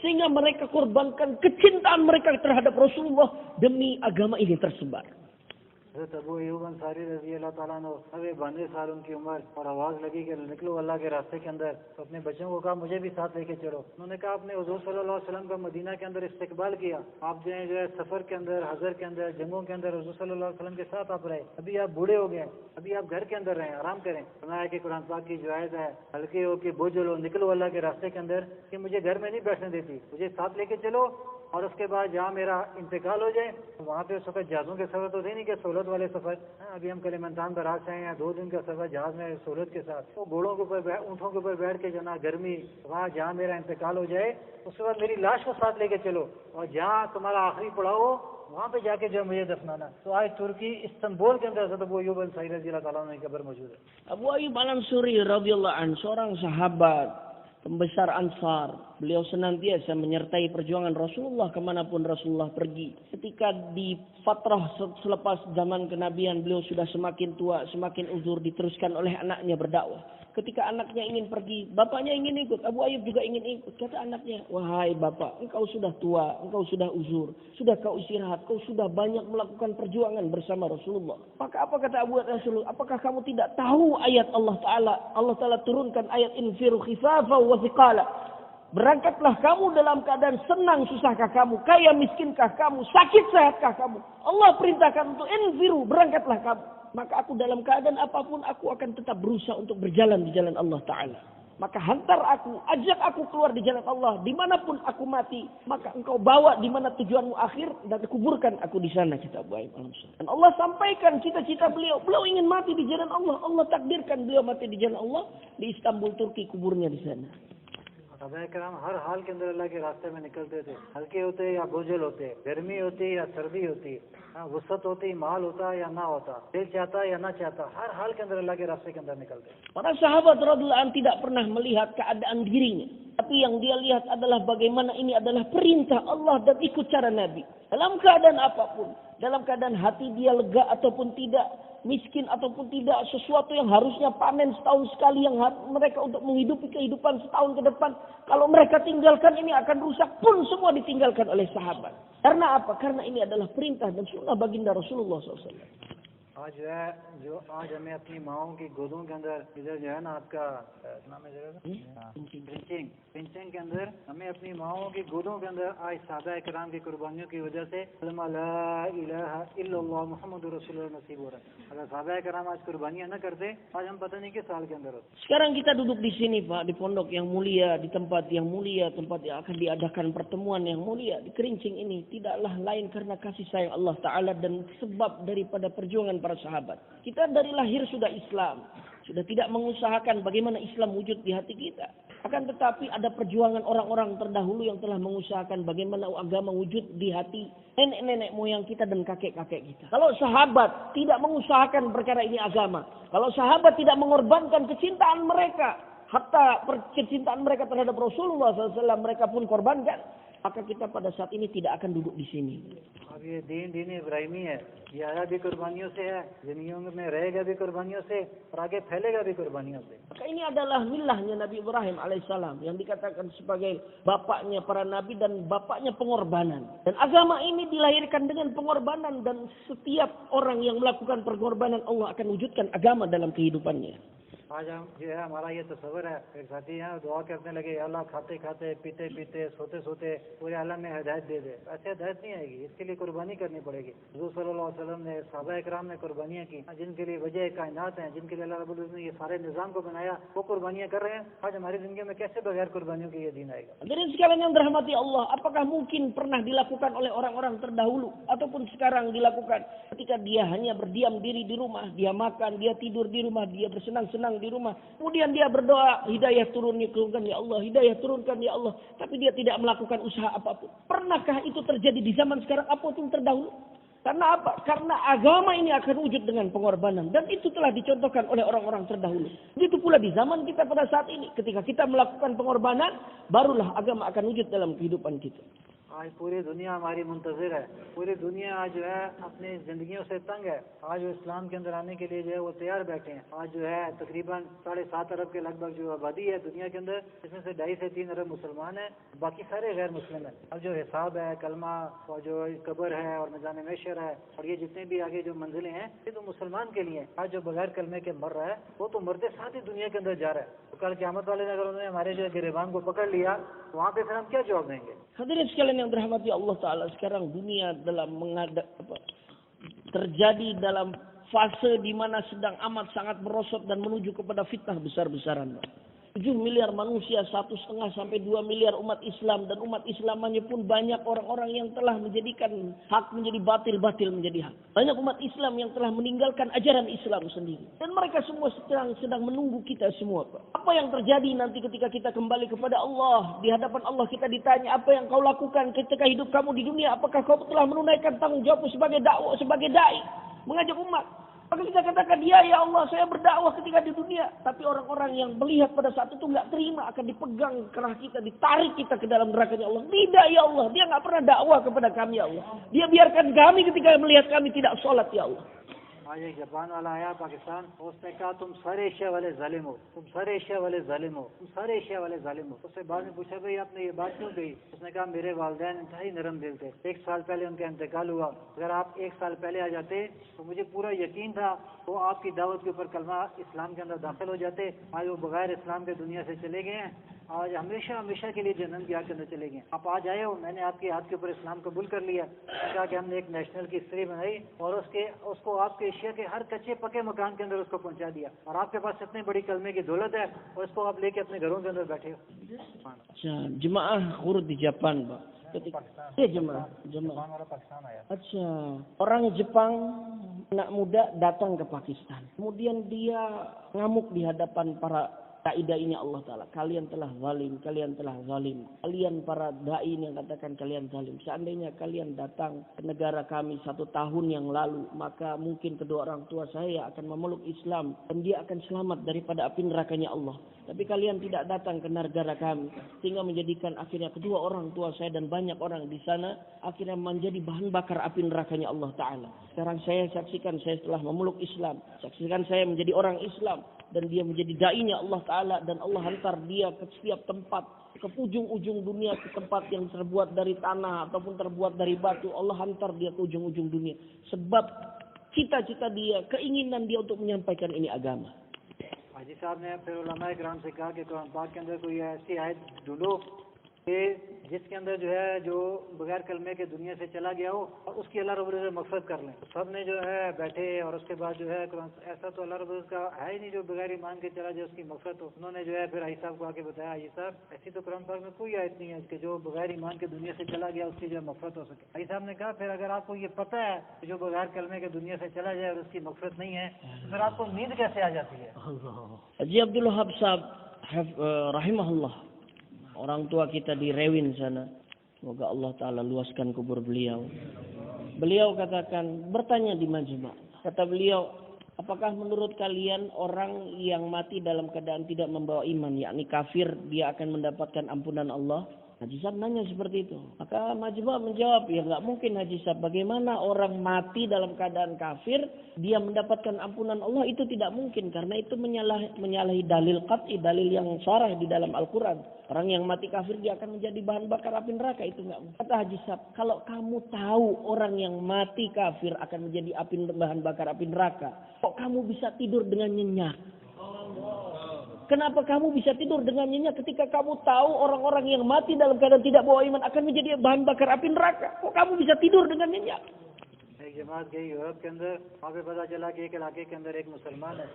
Sehingga mereka korbankan kecintaan mereka terhadap Rasulullah demi agama ini tersebar. हज़रत अबू अय्यूब अंसारी रज़ी अल्लाह ताला अन्हु 92 साल उनकी उम्र और आवाज़ लगी कि निकलो अल्लाह के रास्ते के अंदर। तो अपने बच्चों को कहा मुझे भी साथ लेके चलो। उन्होंने कहा आपने हुज़ूर सल्लल्लाहु अलैहि वसल्लम का मदीना के अंदर इस्तकबाल किया, आप जो है सफ़र के अंदर, हज़र के अंदर, जंगों के अंदर हुज़ूर सल्लल्लाहु अलैहि वसल्लम के साथ आप रहे। अभी आप बूढ़े हो गए, अभी आप घर के अंदर रहें, आराम करें। सुना है कि कुरान पाक की जो आयत है, हल्के हो के बोझ लो, निकलो अल्लाह के रास्ते के अंदर, कि मुझे घर में नहीं बैठने देती, मुझे साथ लेके चलो और उसके बाद जहाँ मेरा इंतकाल हो जाए तो वहाँ पे उस वक्त जहाज़ों के सफ़र तो थे नहीं कि सहूलत वाले सफ़र। अभी हम कलिमंतान बरात से हैं या 2 दिन का सफ़र जहाज़ में सहूलत के साथ, तो घोड़ों के ऊपर ऊँटों के ऊपर बैठ के जाना, गर्मी, वहाँ जहाँ मेरा इंतकाल हो जाए उसके बाद मेरी लाश को साथ लेके चलो और जहाँ तुम्हारा आखिरी पड़ाव हो वहाँ पे जाके जो मुझे दफनाना। तो आज तुर्की इस्तांबुल के अंदर हज़रत अबू अय्यूब अंसारी रज़ी अल्लाह ताला अन्हु की कब्र मौजूद है। Abu Ayyub Al-Ansuri radhiyallahu anhu seorang sahabat pembesar Ansar. Beliau senantiasa menyertai perjuangan Rasulullah kemanapun Rasulullah pergi. Ketika di fatrah selepas zaman kenabian beliau sudah semakin tua, semakin uzur, diteruskan oleh anaknya berdakwah. Ketika anaknya ingin pergi, bapaknya ingin ikut, Abu Ayyub juga ingin ikut. Kata anaknya, wahai bapak, engkau sudah tua, engkau sudah uzur, sudah kau istirahat, kau sudah banyak melakukan perjuangan bersama Rasulullah. Maka apa kata Abu Ayyub? Apakah kamu tidak tahu ayat Allah Ta'ala? Allah Ta'ala turunkan ayat infiru khifafa wa thiqala. Berangkatlah kamu dalam keadaan senang susahkah kamu, kaya miskinkah kamu, sakit sehatkah kamu. Allah perintahkan untuk infiru, berangkatlah kamu. Maka aku dalam keadaan apapun aku akan tetap berusaha untuk berjalan di jalan Allah Ta'ala. Maka hantar aku, ajak aku keluar di jalan Allah. Dimanapun aku mati, maka engkau bawa di mana tujuanmu akhir dan kuburkan aku di sana, kata Abu Ayyub Al-Ansari. Dan Allah sampaikan cita-cita beliau. Beliau ingin mati di jalan Allah. Allah takdirkan beliau mati di jalan Allah di Istanbul, Turki, kuburnya di sana. सहाबा कराम हर हाल के अंदर अल्लाह के रास्ते में निकलते थे, हल्के होते या बोझल होते, गर्मी होती या सर्दी होती, वसत होती, माल होता या ना होता, दिल चाहता या ना चाहता, हर हाल के अंदर अल्लाह के रास्ते के अंदर निकलते. Para sahabat radhiyallahu anhu tidak pernah melihat keadaan dirinya, tapi yang dia lihat adalah bagaimana ini adalah perintah Allah dan ikut cara Nabi. Dalam keadaan apapun, dalam keadaan hati dia lega ataupun tidak, miskin ataupun tidak, sesuatu yang harusnya panen setahun sekali yang mereka untuk menghidupi kehidupan setahun ke depan, kalau mereka tinggalkan ini akan rusak pun semua ditinggalkan oleh sahabat. Karena apa? Karena ini adalah perintah dan sunnah baginda Rasulullah SAW. आज जो है जो आज हमें अपनी माओं की गोदों के अंदर इधर जो है ना आपका नाम है जगह पिंचिंग के अंदर हमें अपनी माओं की गोदों के अंदर आज साहबा कराम की कुर्बानियों की वजह से ला इलाहा इल्लल्लाह मुहम्मदुर रसूलुल्लाह नसीब हो रहा है. अगर साहबा कराम आज कुर्बानियां न करते आज हम पता नहीं किस साल के अंदर होते. Sekarang kita duduk di sini Pak, di pondok yang mulia, di tempat yang mulia, tempat yang akan diadakan pertemuan yang mulia di Kerincing ini, tidaklah lain karena kasih sayang Allah Ta'ala dan sebab daripada perjuangan para sahabat. Kita dari lahir sudah Islam, sudah tidak mengusahakan bagaimana Islam wujud di hati kita. Akan tetapi ada perjuangan orang-orang terdahulu yang telah mengusahakan bagaimana agama wujud di hati nenek-nenek moyang kita dan kakek-kakek kita. Kalau sahabat tidak mengusahakan perkara ini agama, kalau sahabat tidak mengorbankan kecintaan mereka, hatta kecintaan mereka terhadap Rasulullah SAW mereka pun korbankan, maka kita pada saat ini tidak akan duduk di sini. अब ये दीन इब्राहिमी है, ये आया भी कुर्बानियों से है, दुनिया में रहेगा भी कुर्बानियों से और आगे फैलेगा भी कुर्बानियों से. Maka ini adalah millahnya Nabi Ibrahim alaihissalam yang dikatakan sebagai bapaknya para nabi dan bapaknya pengorbanan. Dan agama ini dilahirkan dengan pengorbanan dan setiap orang yang melakukan pengorbanan Allah akan wujudkan agama dalam kehidupannya. आज हम जो है हमारा ये तस्वर है, एक साथी यहाँ दुआ करने लगे अल्लाह खाते खाते पीते पीते सोते सोते पूरे आलम में हिदायत दे दे. ऐसे हिदायत नहीं आएगी, इसके लिए कुर्बानी करनी पड़ेगी. हुज़ूर सल्लल्लाहु अलैहि वसल्लम ने सहाबा इकराम ने कुर्बानियाँ की, जिनके लिए वजह कायनात हैं, जिनके लिए अल्लाह रब्बुल इज़्ज़त ने ये सारे निज़ाम को बनाया, वो कुर्बानियाँ कर रहे हैं. आज हमारी जिंदगी में कैसे बगैर कुर्बानियों के ये दिन आएगा. Hadirin sekalian yang dirahmati Allah, apakah mungkin pernah dilakukan oleh orang-orang terdahulu ataupun sekarang dilakukan ketika dia hanya berdiam diri di rumah, dia makan, dia tidur di rumah, dia bersenang-senang di rumah, kemudian dia berdoa hidayah turunkan ya Allah, hidayah turunkan ya Allah, tapi dia tidak melakukan usaha apapun. Pernahkah itu terjadi di zaman sekarang apapun terdahulu? Karena apa? Karena agama ini akan wujud dengan pengorbanan dan itu telah dicontohkan oleh orang-orang terdahulu. Begitu pula di zaman kita pada saat ini, ketika kita melakukan pengorbanan, barulah agama akan wujud dalam kehidupan kita. आज पूरी दुनिया हमारी मुंतज़िर है, पूरी दुनिया आज जो है अपनी जिंदगियों से तंग है. आज वो इस्लाम के अंदर आने के लिए जो है वो तैयार बैठे हैं. आज जो है तकरीबन 7.5 अरब के लगभग जो आबादी है दुनिया के अंदर, इसमें से 2.5 से 3 अरब मुसलमान है, बाकी सारे गैर मुस्लिम है. अब जो हिसाब है, कलमा और जो कब्र है और मैदान महशर है और ये जितने भी आगे जो मंजिलें हैं, ये तो मुसलमान के लिए. आज जो बगैर कलमे के मर रहा है वो तो मरते साथ ही दुनिया के अंदर जा रहा है. तो कल क़यामत वाले ने अगर उन्होंने हमारे जो गिरबान को पकड़ लिया तो वहाँ पे फिर हम क्या जवाब देंगे. Hadirin sekalian yang dirahmati Allah Ta'ala, sekarang dunia dalam terjadi dalam fase di mana sedang amat sangat merosot dan menuju kepada fitnah besar-besaran. 7 miliar manusia, 1,5 sampai 2 miliar umat Islam, dan umat Islamannya pun banyak orang-orang yang telah menjadikan hak menjadi batil, batil menjadi hak. Banyak umat Islam yang telah meninggalkan ajaran Islam sendiri. Dan mereka semua sedang menunggu kita semua, Pak. Apa yang terjadi nanti ketika kita kembali kepada Allah? Di hadapan Allah kita ditanya, apa yang kau lakukan ketika hidup kamu di dunia? Apakah kau telah menunaikan tanggung jawabmu sebagai dakwah, sebagai dai, mengajak umat? Maka kita katakan, ya Allah, saya berdakwah ketika di dunia. Tapi orang-orang yang melihat pada saat itu nggak terima, akan dipegang kerah kita, ditarik kita ke dalam nerakanya Allah. Tidak ya Allah, dia nggak pernah dakwah kepada kami ya Allah. Dia biarkan kami ketika melihat kami tidak sholat ya Allah. आज एक जापान वाला आया पाकिस्तान, उसने कहा तुम सारे एशिया वाले जालिम हो, तुम सारे एशिया वाले जालिम हो, तुम सारे एशिया वाले जालिम हो। उससे बाद में पूछा भाई आपने ये बात क्यों कही? उसने कहा मेरे वालिदैन इंतहाई नरम दिल थे, 1 साल पहले उनका इंतकाल हुआ, अगर आप 1 साल पहले आ जाते तो मुझे पूरा यकीन था वो आपकी दावत के ऊपर कलमा इस्लाम के अंदर दाखिल हो जाते। आज वो बगैर इस्लाम के दुनिया से चले गए हैं, आज हमेशा हमेशा के लिए जन्नत की आग के अंदर चले गए। आप आज आए हो, मैंने आपके हाथ के ऊपर इस्लाम कबूल कर लिया। कहा कि हमने एक नेशनल की हिस्ट्री बनाई और उसको आपके एशिया के हर कच्चे पके मकान के अंदर उसको पहुंचा दिया, और आपके पास इतनी बड़ी कलमे की दौलत है और इसको आप लेके अपने घरों के अंदर बैठे हो। Jemaah khurud di Japan, Pak. Ketika jemaah. Japan वाला पाकिस्तान आया। Acha, orang Jepang anak muda datang ke Pakistan. Kemudian dia ngamuk di hadapan para kaidah-nya Allah Ta'ala. Kalian telah zalim, kalian telah zalim. Kalian para dai yang katakan kalian zalim. Seandainya kalian datang ke negara kami 1 tahun yang lalu, maka mungkin kedua orang tua saya akan memeluk Islam dan dia akan selamat daripada api nerakanya Allah. Tapi kalian tidak datang ke negara kami, sehingga menjadikan akhirnya kedua orang tua saya dan banyak orang di sana akhirnya menjadi bahan bakar api nerakanya Allah Ta'ala. Sekarang saya saksikan saya telah memeluk Islam, saksikan saya menjadi orang Islam dan dia menjadi dai-nya Allah Ta'ala, dan Allah hantar dia ke setiap tempat, ke ujung-ujung dunia, ke tempat yang terbuat dari tanah ataupun terbuat dari batu. Allah hantar dia ke ujung-ujung dunia sebab cita-cita dia, keinginan dia untuk menyampaikan ini agama. हाजी साहब ने फिर उलमा इकराम से कहा कि कुरान पाक के अंदर कोई ऐसी आयत ढूंढो कि जिसके अंदर जो है जो बगैर कलमे के दुनिया से चला गया हो और उसकी अल्लाह रब्बुल इज्जत मकसद कर लें। तो सब ने जो है बैठे और उसके बाद जो है कुरान ऐसा तो अल्लाह रब्बुल इज्जत का है ही नहीं जो बगैर ईमान के चला जाए उसकी मकसद हो। उन्होंने जो है फिर हाजी साहब को आके बताया, हाजी साहब ऐसी तो कुरान पाक में कोई आयत नहीं है कि जो बगैर ईमान के दुनिया से चला गया उसकी जो मकसद हो सके। हाजी साहब ने कहा फिर अगर आपको ये पता है कि जो बगैर कलमे के दुनिया से चला जाए और उसकी मकसद नहीं है तो फिर आपको नींद कैसे आ जाती है? Haji Abdul Wahab Sahab rahimahullah, orang tua kita di Rewin sana, semoga Allah Ta'ala luaskan kubur beliau. Beliau katakan, bertanya di majma', kata beliau, apakah menurut kalian orang yang mati dalam keadaan tidak membawa iman, yakni kafir, dia akan mendapatkan ampunan Allah? Haji Sahab nanya seperti itu. Maka majma' menjawab, ya nggak mungkin Haji Sahab. Bagaimana orang mati dalam keadaan kafir, dia mendapatkan ampunan Allah? Itu tidak mungkin, karena itu menyalahi dalil qat'i, dalil yang sharah di dalam Al-Quran. Orang yang mati kafir dia akan menjadi bahan bakar api neraka, itu nggak mungkin. Kata Haji Sahab, kalau kamu tahu orang yang mati kafir akan menjadi bahan bakar api neraka, kok kamu bisa tidur dengan nyenyak? Kenapa kamu bisa tidur dengan nyenyak ketika kamu tahu orang-orang yang mati dalam keadaan tidak bawa iman akan menjadi bahan bakar api neraka? Kok kamu bisa tidur dengan nyenyak? एक जमात गई यूरोप के अंदर, वहाँ पे पता चला कि एक इलाके के अंदर एक मुसलमान है,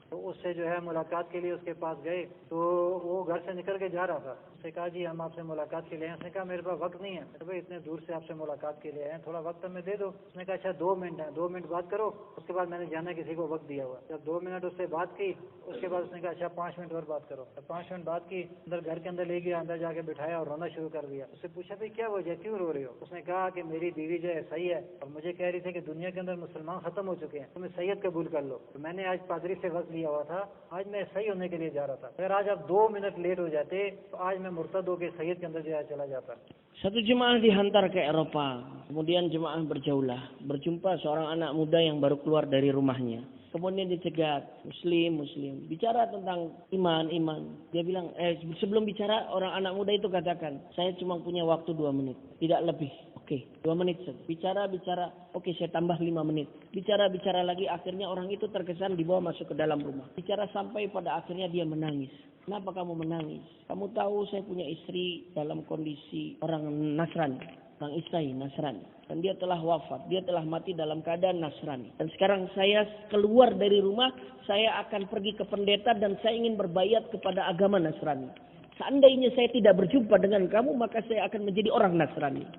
तो उससे जो है मुलाकात के लिए उसके पास गए, तो वो घर से निकल के जा रहा था। उससे कहा जी हम आपसे मुलाकात के लिए आए। उसने कहा मेरे पास वक्त नहीं है। तो भाई इतने दूर से आपसे मुलाकात के लिए आए, थोड़ा वक्त हमें दे दो। उसने कहा अच्छा 2 मिनट है, 2 मिनट बात करो, उसके बाद मैंने जाना किसी को वक्त दिया हुआ। जब 2 मिनट उससे बात की, उसके बाद उसने कहा अच्छा 5 मिनट और बात करो। जब 5 मिनट बात की, अंदर घर के अंदर ले गया, अंदर जाके बिठाया और रोना शुरू कर दिया। उससे पूछा भाई क्या वजह, क्यों रो रहे हो? उसने कहा कि मेरी बीवी जो है सही है और मुझे कह रही थी कि दुनिया के अंदर मुसलमान खत्म हो चुके हैं, तुम्हें सैयद कबूल कर लो। तो मैंने आज पादरी से वक्त लिया हुआ था, आज मैं सही होने के लिए जा रहा था। अगर आज आप 2 मिनट लेट हो जाते तो आज मैं मुर्तद होकर सैयद के अंदर जो है चला जाता। Satu jemaah dihantar ke Eropa, kemudian jemaah berjaulah, berjumpa seorang anak muda yang baru keluar dari rumahnya. Kemudian dicegat, muslim, bicara tentang iman. Dia bilang, sebelum bicara orang anak muda itu katakan, saya cuma punya waktu 2 menit, tidak lebih. Oke, 2 menit saja. Bicara, oke saya tambah 5 menit. Bicara lagi, akhirnya orang itu terkesan dibawa masuk ke dalam rumah. Bicara sampai pada akhirnya dia menangis. Kenapa kamu menangis? Kamu tahu saya punya istri dalam kondisi orang Nasrani, orang Isai Nasrani. Dan dia telah wafat, dia telah mati dalam keadaan Nasrani. Dan sekarang saya keluar dari rumah, saya akan pergi ke pendeta dan saya ingin berbayat kepada agama Nasrani. Seandainya saya tidak berjumpa dengan kamu, maka saya akan menjadi orang Nasrani.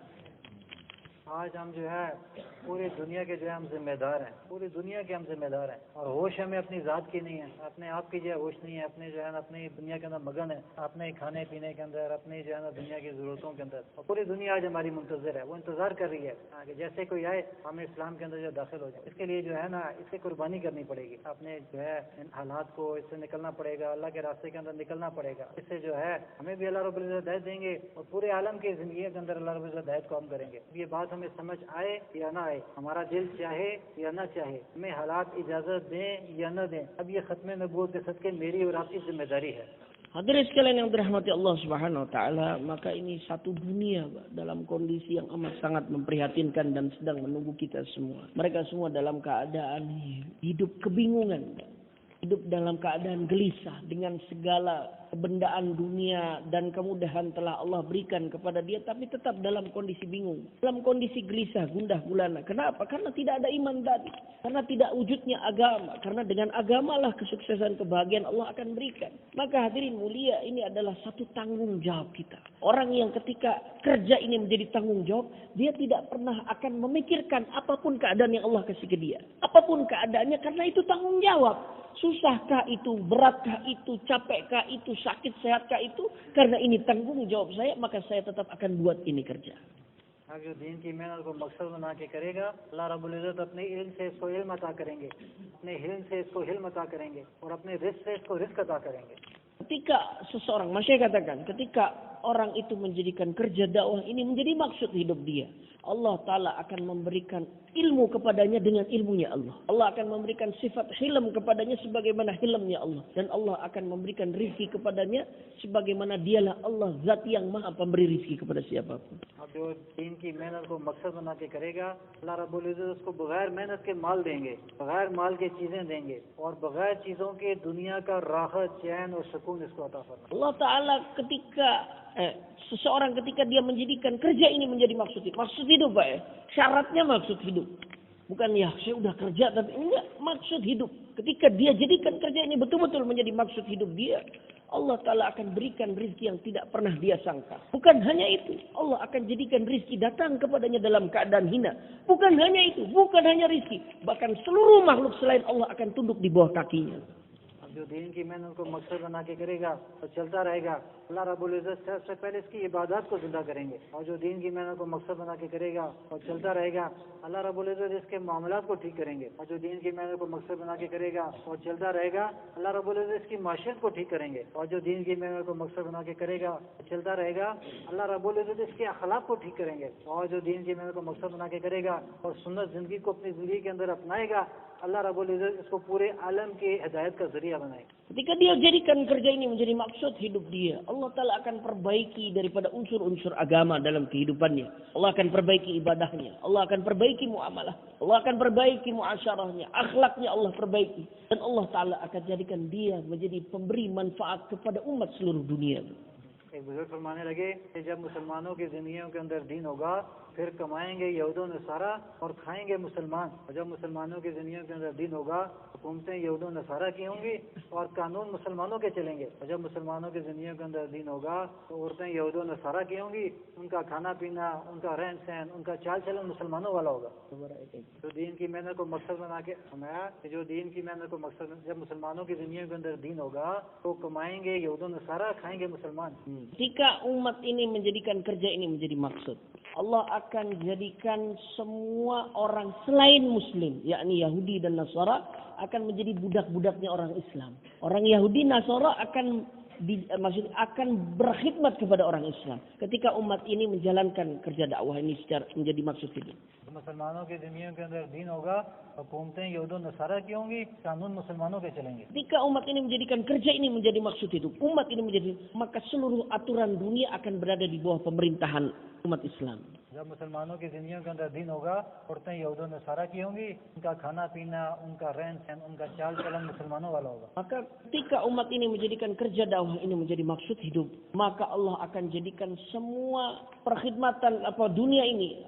आज हम जो है पूरी दुनिया के जो है हम जिम्मेदार हैं, पूरी दुनिया के हम जिम्मेदार हैं, और होश हमें अपनी ज़ात की नहीं है, अपने आप की जो है होश नहीं है, अपने जो है ना अपनी दुनिया के अंदर मगन है, अपने खाने पीने के अंदर, अपनी जो है ना दुनिया की ज़रूरतों के अंदर। और पूरी दुनिया आज हमारी मुंतज़िर है, वो इंतज़ार कर रही है कि जैसे कोई आए हम इस्लाम के अंदर जो दाखिल हो जाए। इसके लिए जो है ना इसकी कुर्बानी करनी पड़ेगी, अपने जो है इन हालात को इससे निकलना पड़ेगा, अल्लाह के रास्ते के अंदर निकलना पड़ेगा। इससे जो है हमें भी अल्लाह रब्बुल इज़्ज़त हिदायत देंगे और पूरे आलम की ज़िंदगी के अंदर अल्लाह रब्बुल इज़्ज़त हिदायत को हम करेंगे। ये बात हमें समझ आए या ना आए, हमारा दिल चाहे या ना चाहे, हमें हालात इजाज़त दें या न दें, अब ये ख़त्म नबूवत के सदक़े मेरी और आपकी जिम्मेदारी है। Hadirin sekalian yang dirahmati Allah Subhanahu wa taala, maka ini satu dunia dalam kondisi yang amat sangat memprihatinkan dan sedang menunggu kita semua. Mereka semua dalam keadaan hidup kebingungan, hidup dalam keadaan gelisah dengan segala kebendaan dunia dan kemudahan telah Allah berikan kepada dia, tapi tetap dalam kondisi bingung, dalam kondisi gelisah, gundah gulana. Kenapa? Karena tidak ada iman tadi, karena tidak wujudnya agama, karena dengan agamalah kesuksesan, kebahagiaan Allah akan berikan. Maka hadirin mulia, ini adalah satu tanggung jawab kita. Orang yang ketika kerja ini menjadi tanggung jawab, dia tidak pernah akan memikirkan apapun keadaan yang Allah kasih ke dia, apapun keadaannya, karena itu tanggung jawab. Susahkah itu, beratkah itu, capekkah itu, sakit sehatkah itu, karena ini tanggung jawab saya, maka saya tetap akan buat ini kerja. अब जो दीन की मेहनत को मकसद बना के करेगा, अल्लाह रब्बुल इज़्ज़त अपने इल्म से इसको इल्म अता करेंगे, अपने हिल्म से इसको हिल्म अता करेंगे, और अपने रिज़्क़ से इसको रिज़्क़ अता करेंगे। Ketika seseorang, saya katakan, ketika orang itu menjadikan kerja dakwah ini menjadi maksud hidup dia, Allah Ta'ala akan memberikan ilmu kepadanya dengan ilmunya Allah. Allah akan memberikan sifat hilm kepadanya sebagaimana hilmnya Allah. Dan Allah akan memberikan rizki kepadanya sebagaimana dialah Allah zat yang maha pemberi rizki kepada siapapun. अब जो दीन की मेहनत को मकसद बना के करेगा, अल्लाह रब्बुल इज़्ज़त उसको बगैर मेहनत के माल देंगे, बगैर माल के चीज़ें देंगे, और बगैर चीज़ों के दुनिया का राहत, चैन और सुकून इसको अता फरमाएंगे। Allah Ta'ala ketika seseorang ketika dia menjadikan kerja ini menjadi maksud hidup Pak ya. Syaratnya maksud hidup. Bukan ya saya udah kerja tapi enggak, maksud hidup. Ketika dia jadikan kerja ini betul-betul menjadi maksud hidup dia, Allah Ta'ala akan berikan rizki yang tidak pernah dia sangka. Bukan hanya itu, Allah akan jadikan rizki datang kepadanya dalam keadaan hina. Bukan hanya itu, bukan hanya rizki, bahkan seluruh makhluk selain Allah akan tunduk di bawah kakinya. जो दीन की मेहनत को मकसद बना के करेगा तो चलता रहेगा, अल्लाह रब्बुल इज़्ज़त सबसे पहले इसकी इबादत को जिंदा करेंगे। और जो दीन की मेहनत को मकसद बना के करेगा और चलता रहेगा, अल्लाह रब्बुल इज़्ज़त इसके मामलात को ठीक करेंगे। और जो दीन की मेहनत को मकसद बना के करेगा और चलता रहेगा, अल्लाह रब्बुल इज़्ज़त इसकी माशियत को ठीक करेंगे। और जो दीन की मेहनत को मकसद बना के करेगा और चलता रहेगा, अल्लाह रब्बुल इज़्ज़त इसके अखलाक को ठीक करेंगे। और जो दीन की मेहनत को मकसद बना के करेगा और सुन्नत जिंदगी को अपनी जिंदगी के अंदर अपनाएगा, अल्लाह रब्बुल इज़्ज़त इसको पूरे आलम की हिदायत का जरिया बनाएगा। Ketika dia jadikan kerja ini menjadi maksud hidup dia, Allah Ta'ala akan perbaiki daripada unsur-unsur agama dalam kehidupannya. Allah akan perbaiki ibadahnya. Allah akan perbaiki muamalah. Allah akan perbaiki muasyarahnya. Akhlaknya Allah perbaiki. Dan Allah Ta'ala akan jadikan dia menjadi pemberi manfaat kepada umat seluruh dunia. एक बुजुर्ग फरमाने लगे कि जब मुसलमानों की जिंदगियों के अंदर दीन होगा, फिर कमाएंगे यहूदो नसारा और खाएंगे मुसलमान। और जब मुसलमानों की जिंदगियों के अंदर दीन होगा, हुकूमतें यहूदो नसारा की होंगी और कानून मुसलमानों के चलेंगे। और जब मुसलमानों की जिंदगियों के अंदर दीन होगा, तो औरतें यहूदो नसारा की होंगी, उनका खाना पीना, उनका रहन सहन, उनका चाल चलन मुसलमानों वाला होगा। तो दीन की मेहनत को मकसद बना के हमारा जो दीन की मेहनत को मकसद, जब मुसलमानों की जिंदगियों के अंदर दीन होगा, तो कमाएंगे यहूदो नसारा, खाएंगे मुसलमान। Ketika umat ini menjadikan kerja ini menjadi maksud, Allah akan jadikan semua orang selain Muslim, yakni Yahudi dan Nasara, akan menjadi budak-budaknya orang Islam. Orang Yahudi Nasara akan berkhidmat kepada orang Islam. Ketika umat ini menjalankan kerja dakwah ini secara menjadi maksud hidup. मुसलमानों की जिंदगियों के अंदर दीन होगा, हुकूमतें यहूद नसारा की होंगी, कानून मुसलमानों के चलेंगे। Ketika umat ini menjadikan kerja ini menjadi maksud hidup, umat ini menjadi, maka seluruh aturan dunia akan berada di bawah pemerintahan umat Islam. जब मुसलमानों की जिंदगियों के अंदर दीन होगा, औरतें यहूद नसारा की होंगी, उनका खाना पीना, उनका रहन सहन, उनका चाल चलन मुसलमानों वाला होगा। Maka ketika umat ini menjadikan kerja dakwah ini menjadi maksud hidup, maka Allah akan jadikan semua perkhidmatan dunia ini,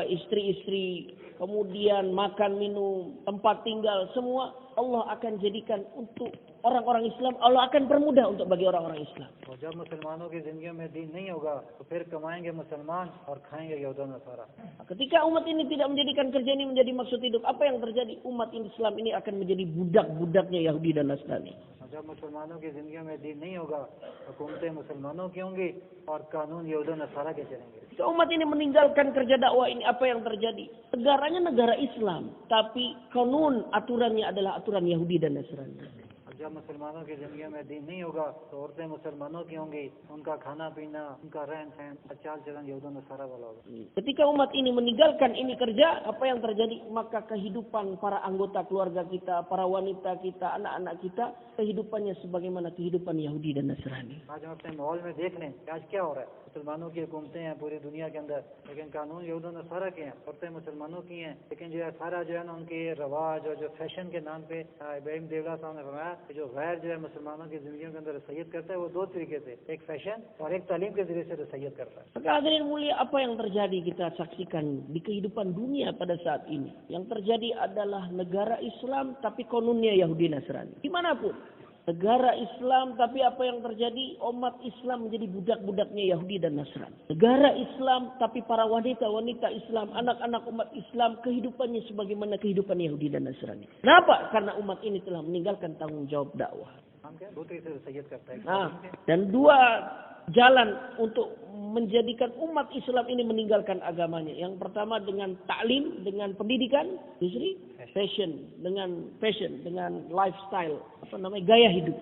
istri-istri kemudian makan minum, tempat tinggal, semua Allah akan jadikan untuk orang-orang Islam. Allah akan permudah untuk bagi orang-orang Islam. और जब मुसलमानों की जिंदगी में दीन नहीं होगा तो फिर कमाएंगे मुसलमान और खाएंगे यहूदा नसारा. Ketika umat ini tidak menjadikan kerja ini menjadi maksud hidup, apa yang terjadi? Umat Islam ini akan menjadi budak-budaknya Yahudi dan Nasrani. जब मुसलमानों की जिंदगी में दीन नहीं होगा हुकूमतें मुसलमानों की होंगी और कानून यहूदा नसारा के चलेंगे. Jika umat ini meninggalkan kerja dakwah ini, apa yang terjadi? Negaranya negara Islam, tapi kanun aturannya adalah aturan Yahudi dan Nasrani. जब मुसलमानों की जिंदगी में दीन नहीं होगा तो औरतें मुसलमानों की होंगी, उनका खाना पीना, उनका रहन सहन, चाल चलन यहूदा नसारा वाला होगा. Ketika umat ini meninggalkan ini kerja, apa yang terjadi? Maka kehidupan para anggota keluarga kita, para wanita kita, anak-anak kita, kehidupannya sebagaimana kehidupan Yahudi dan Nasrani. आज हम अपने माहौल में देख लें कि आज क्या हो रहा है. मुसलमानों की हुकूमतें हैं पूरी दुनिया के अंदर, लेकिन कानून यहूदा नसारा के हैं. औरतें मुसलमानों की हैं, लेकिन जो है सारा जो है ना उनके रवाज और जो फैशन के नाम पे इब्राहिम देवला साहब ने फरमाया कि जो गैर जो है मुसलमानों की जिंदगी के अंदर रसैयत करता है वो दो तरीके से, एक फैशन और एक तालीम के जरिए से रसैयत करता है. Maka hadirin mulia, apa yang terjadi kita saksikan di kehidupan dunia pada saat ini. Yang terjadi adalah negara Islam tapi konunnya Yahudi Nasrani. Dimanapun. Negara Islam tapi apa yang terjadi? Umat Islam menjadi budak-budaknya Yahudi dan Nasrani. Negara Islam tapi para wanita-wanita Islam, anak-anak umat Islam kehidupannya sebagaimana kehidupan Yahudi dan Nasrani. Kenapa? Karena umat ini telah meninggalkan tanggung jawab dakwah. Nah, dan dua jalan untuk menjadikan umat Islam ini meninggalkan agamanya. Yang pertama dengan taklim, dengan pendidikan, justru fashion, dengan lifestyle, gaya hidup.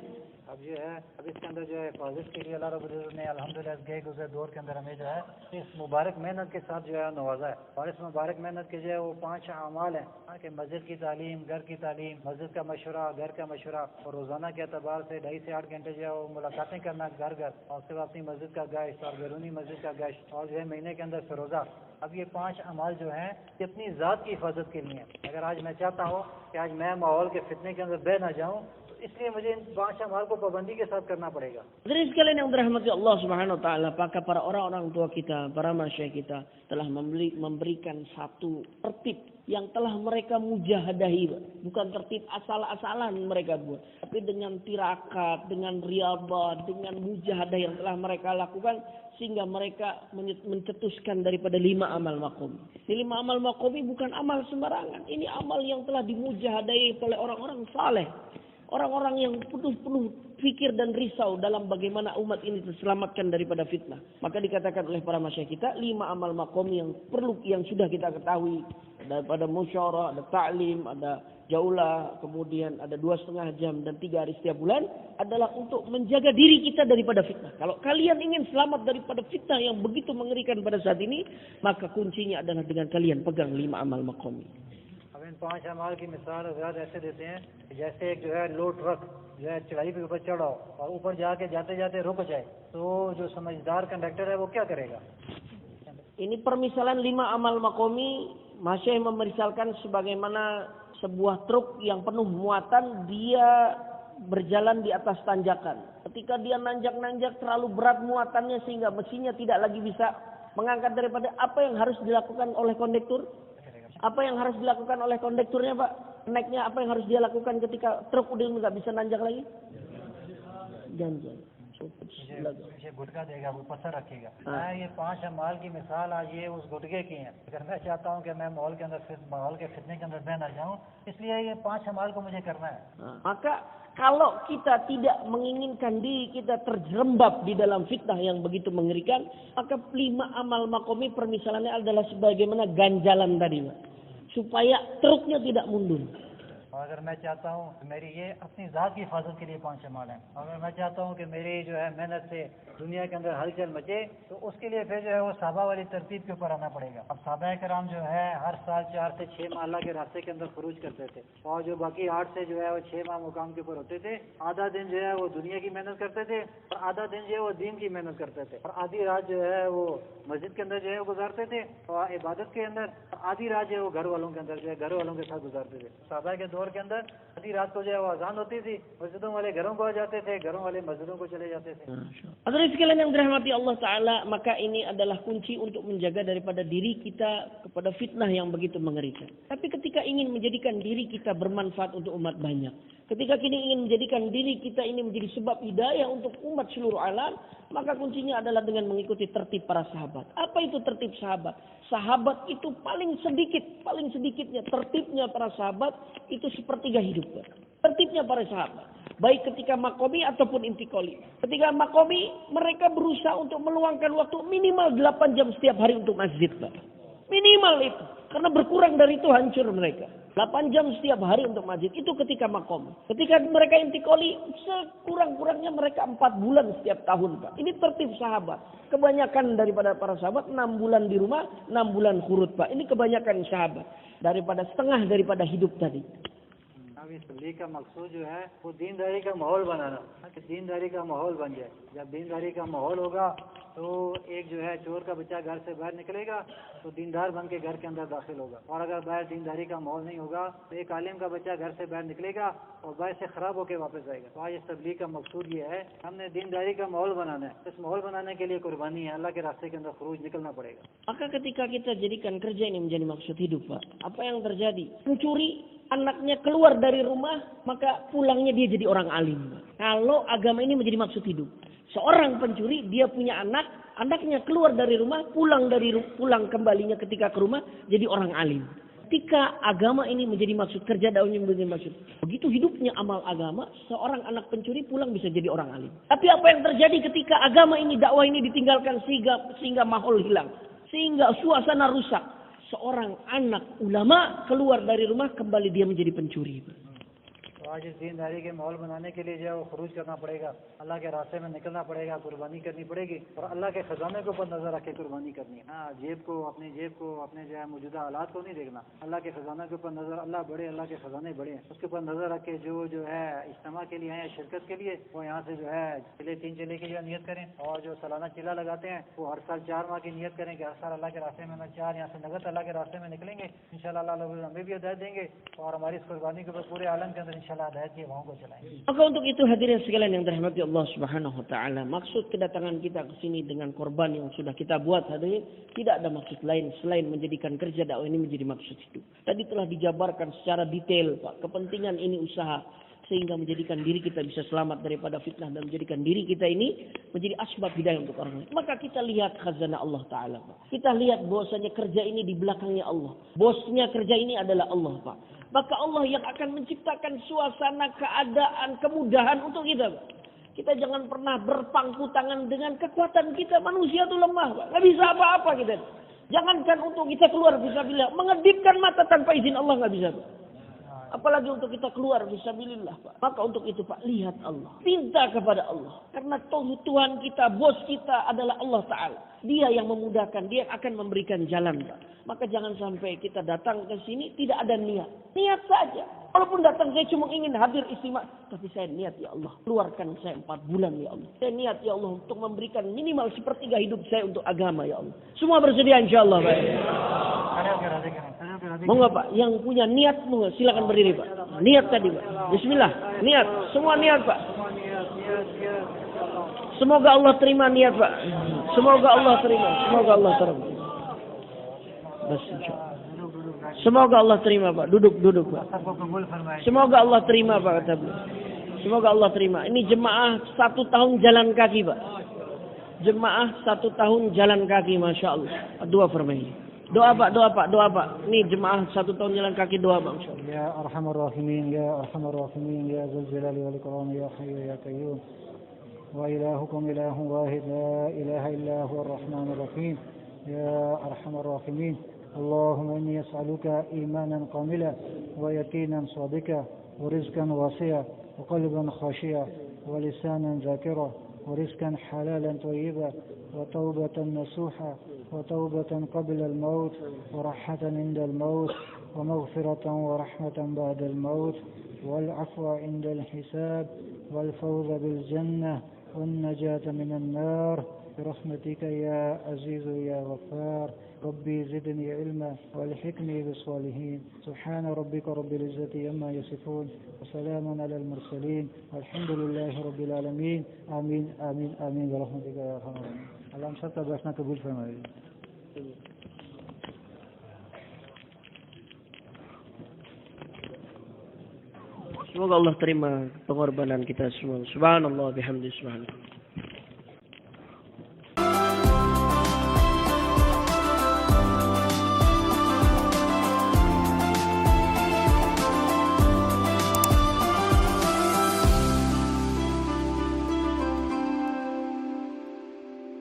अब जो है अब इसके अंदर जो है हिफाजत के लिए अल्लाह रब्बुल इज्जत ने अल्हम्दुलिल्लाह गए गुजरे दौर के अंदर हमें जो है इस मुबारक मेहनत के साथ जो है नवाजा है. और इस मुबारक मेहनत के जो है वो 5 अमाल हैं कि मस्जिद की तालीम, घर की तालीम, मस्जिद का मशवरा, घर का मशवरा और रोजाना के अतबार से 2.5 से 8 घंटे जो है वो मुलाकातें करना घर घर, और उसके बाद अपनी मस्जिद का गश्त और बैरूनी मस्जिद का गश्त, और जो है महीने के अंदर फिरोजा. अब ये 5 अमाल जो हैं ये अपनी ज़ात की हिफाजत के लिए हैं. अगर आज मैं चाहता हूँ कि आज मैं माहौल के फितने के अंदर बह ना जाऊँ, इसलिए मुझे इन 5 अमाल को पाबंदी के साथ करना पड़ेगा. Hadirin sekalian yang dirahmati Allah Subhanahu wa taala, apakah para orang-orang tua kita, para masyayikh kita telah memberikan satu tertib yang telah mereka mujahadahi, bukan tertib asal-asalan mereka buat, tapi dengan tirakat, dengan riyadhah, dengan mujahadah yang telah mereka lakukan sehingga mereka mencetuskan daripada 5 amal maqam. Ini 5 amal maqam ini bukan amal sembarangan. Ini amal yang telah dimujahadahi oleh orang-orang saleh. Orang-orang yang penuh fikir dan risau dalam bagaimana umat ini terselamatkan daripada fitnah. Maka dikatakan oleh para masyayikh kita 5 amal maqam yang sudah kita ketahui. Daripada musyawarah, ada ta'lim, ada jaulah, kemudian ada 2,5 jam dan 3 hari setiap bulan adalah untuk menjaga diri kita daripada fitnah. Kalau kalian ingin selamat daripada fitnah yang begitu mengerikan pada saat ini, maka kuncinya adalah dengan kalian pegang 5 amal maqam ini. 5 अमाल की मिसाल हज़रात ऐसे देते हैं कि जैसे एक जो है लो ट्रक जो है चढ़ाई के ऊपर चढ़ाओ और ऊपर जाके जाते जाते रुक जाए, तो जो समझदार कंडक्टर है वो क्या करेगा? Ini permisalan 5 amal maqami, Masyayikh memisalkan sebagaimana sebuah truk yang penuh muatan, dia berjalan di atas tanjakan. Ketika dia nanjak-nanjak terlalu berat muatannya sehingga mesinnya tidak lagi bisa mengangkat daripada, apa yang harus dilakukan oleh kondektur? Apa yang harus dilakukan oleh kondekturnya, Pak? Naiknya apa yang harus dia lakukan ketika truk udah nggak bisa nanjak lagi? Jangan. पीछे गुटका देगा, वो पत्थर रखेगा. ये 5 अमाल की मिसाल आज ये उस गुटके की है. अगर मैं चाहता हूँ कि मैं माहौल के फितने के अंदर बह ना जाऊँ, इसलिए ये 5 अमाल को मुझे करना है. Maka kalau kita tidak menginginkan diri kita terjerembab di dalam fitnah yang begitu mengerikan, maka 5 amal maqami permisalannya adalah sebagaimana ganjalan tadi, Pak. Supaya truknya tidak mundur. और अगर मैं चाहता हूँ कि मेरी ये अपनी ज़ात की हिफाजत के लिए 5 अमाल हैं, अगर मैं चाहता हूँ कि मेरी जो है मेहनत से दुनिया के अंदर हलचल मचे, तो उसके लिए फिर जो है वो साहबा वाली तरतीब के ऊपर आना पड़ेगा. अब साहबा कराम जो है हर साल 4 से 6 माह अल्लाह के रास्ते के अंदर खरूज करते थे, और जो बाकी 8 से जो है वो 6 माह मुकाम के ऊपर होते थे. आधा दिन जो है वो दुनिया की मेहनत करते थे और आधा दिन जो है वो दीन की मेहनत करते थे, और आधी रात जो है वो मस्जिद के अंदर जो है वो गुजारते थे और इबादत के अंदर, आधी रात जो है वो घर वालों के अंदर जो है घर वालों के साथ गुजारते थे. साहबा के दौर के अंदर आधी रात को जो है वो अजान होती थी, मस्जिदों वाले घरों को आ जाते थे, घरों वाले मस्जिदों को चले जाते थे। Hadirin sekalian yang dirahmati Allah Ta'ala, maka ini adalah kunci untuk menjaga daripada diri kita kepada fitnah yang begitu mengerikan. Tapi ketika ingin menjadikan diri kita bermanfaat untuk umat banyak, ketika kini ingin menjadikan diri kita ini menjadi sebab hidayah untuk umat seluruh alam, maka kuncinya adalah dengan mengikuti tertib para sahabat. Apa itu tertib sahabat? Sahabat itu paling sedikitnya tertibnya para sahabat itu sepertiga hidup. Tertibnya para sahabat, baik ketika makomi ataupun intikoli. Ketika makomi, mereka berusaha untuk meluangkan waktu minimal 8 jam setiap hari untuk masjid, Pak. Minimal itu, karena berkurang dari itu hancur mereka. 8 jam setiap hari untuk masjid, itu ketika makomi. Ketika mereka intikoli, sekurang-kurangnya mereka 4 bulan setiap tahun, Pak. Ini tertib sahabat. Kebanyakan daripada para sahabat 6 bulan di rumah, 6 bulan khurut, Pak. Ini kebanyakan sahabat. Daripada setengah daripada hidup tadi. अब इस तबलीग का मकसूद जो है वो दीनदारी का माहौल बनाना, कि दीनदारी का माहौल बन जाए। जब दीनदारी का माहौल होगा तो एक जो है चोर का बच्चा घर से बाहर निकलेगा तो दीनदार बन के घर के अंदर दाखिल होगा, और अगर बाहर दीनदारी का माहौल नहीं होगा तो एक आलिम का बच्चा घर से बाहर निकलेगा और बाहर से खराब होकर वापस आएगा। तो आज इस तबलीग का मकसूद ये है, हमने दीनदारी का माहौल बनाना है। इस माहौल बनाने के लिए कुर्बानी है, अल्लाह के रास्ते के अंदर खरूज निकलना पड़ेगा। Maka ketika kita jadikan kerja ini menjadi maksud hidup, Pak, apa yang terjadi? Pencuri anaknya keluar dari rumah, maka pulangnya dia jadi orang alim. Kalau agama ini menjadi maksud hidup, seorang pencuri dia punya anak, anaknya keluar dari rumah, pulang kembalinya ketika ke rumah jadi orang alim. Ketika agama ini menjadi maksud, kerja dakwahnya menjadi maksud, begitu hidupnya amal agama, seorang anak pencuri pulang bisa jadi orang alim. Tapi apa yang terjadi ketika agama ini, dakwah ini ditinggalkan sehingga mahol hilang, sehingga suasana rusak? Seorang anak ulama keluar dari rumah, kembali dia menjadi pencuri. तो आज इस दीनदारी के माहौल बनाने के लिए जो है वो खरूज करना पड़ेगा, अल्लाह के रास्ते में निकलना पड़ेगा, कुर्बानी करनी पड़ेगी, और अल्लाह के खजाने के ऊपर नजर रख के कुर्बानी करनी है। हाँ, जेब को, अपने जो है मौजूदा हालात को नहीं देखना, अल्लाह के खजाने के ऊपर नजर, अल्लाह बड़े, अल्लाह के खजाने बड़े हैं, उसके ऊपर नजर रख के जो है इज्तिमा के लिए है या शिरकत के लिए, वो यहाँ से जो है चिले 3 चिले के लिए नियत करें, और जो सालाना चिला लगाते हैं वो हर साल 4 माह की नियत करें कि हर साल अल्लाह के रास्ते में 4 यहाँ से नगद अल्लाह के रास्ते में निकलेंगे, इंशाल्लाह अल्लाह हमें भी हिदायत देंगे, और हमारी इस कुर्बानी के ऊपर पूरे आलम के अंदर इंशाल्लाह हिदायत की हवाओं को चलाएंगे। Maka untuk itu hadirin sekalian yang dirahmati Allah Subhanahu wa taala, maksud kedatangan kita ke sini dengan korban yang sudah kita buat hadirin, tidak ada maksud lain selain menjadikan kerja dakwah ini menjadi maksud hidup. Tadi telah dijabarkan secara detail, Pak, kepentingan ini usaha sehingga menjadikan diri kita bisa selamat daripada fitnah dan menjadikan diri kita ini menjadi asbab hidayah untuk orang lain. Maka kita lihat khazanah Allah Ta'ala, Pak. Kita lihat bahwasanya kerja ini di belakangnya Allah. Bosnya kerja ini adalah Allah, Pak. Maka Allah yang akan menciptakan suasana, keadaan, kemudahan untuk kita, Pak. Kita jangan pernah berpangku tangan dengan kekuatan kita. Manusia itu lemah, Pak. Nggak bisa apa-apa kita. Jangankan untuk kita keluar fisabilillah, mengedipkan mata tanpa izin Allah nggak bisa, Pak. Apalagi untuk kita keluar fisabilillah, Pak. Maka untuk itu, Pak, lihat Allah. Minta kepada Allah. Karena Tuhan kita, bos kita adalah Allah Ta'ala. Dia yang memudahkan, dia akan memberikan jalan, Pak. Maka jangan sampai kita datang ke sini tidak ada niat. Niat saja. Walaupun datang saya cuma ingin hadir istimewa, tapi saya niat, ya Allah, keluarkan saya 4 bulan, ya Allah. Saya niat, ya Allah, untuk memberikan minimal sepertiga hidup saya untuk agama, ya Allah. Semua bersedia, insya Allah, Pak. Monggo, Pak, yang punya niat, monggo silakan berdiri, Pak. Niat tadi, Pak. Bismillah, niat, semua niat, Pak. Semoga Allah terima niat, Pak. Semoga Allah terima, semoga Allah terima. Semoga Allah terima, Pak. Duduk, Pak. Semoga Allah terima, Pak, kata beliau. Semoga Allah terima. Ini jemaah 1 tahun jalan kaki, Pak. Jemaah 1 tahun jalan kaki, Masya Allah. Doa firman. Doa, Pak. Ini jemaah 1 tahun jalan kaki, doa, Pak. Ya Arhamar Rahimin, Ya Arhamar Rahimin, Ya Dzul Jalali wal Ikram, Ya Hayyu Ya Qayyum. Wa ilahukum ilahun wahid, la ilaha illa huwa ar-Rahmanur Rahim. Ya Arhamar Rahimin. اللهم إني أسألك إيمانا كاملا ويقينا صادقا ورزقا واسعا وقلبا خاشعا ولسانا ذاكرا ورزقا حلالا طيبا وتوبة نصوحا وتوبة قبل الموت وراحة عند الموت ومغفرة ورحمة بعد الموت والعفو عند الحساب والفوز بالجنة والنجاة من النار برحمتك يا عزيز يا غفار. ربي زدني علما والحقني بالصالحين. سبحان ربك رب العزة عما يصفون وسلام على المرسلين والحمد لله رب العالمين. آمين آمين آمين برحمتك يا أرحم الراحمين. اللهم सबका बैठना कबूल फरमाइए. Semoga Allah terima pengorbanan kita semua. Subhanallah bihamdi subhanallah.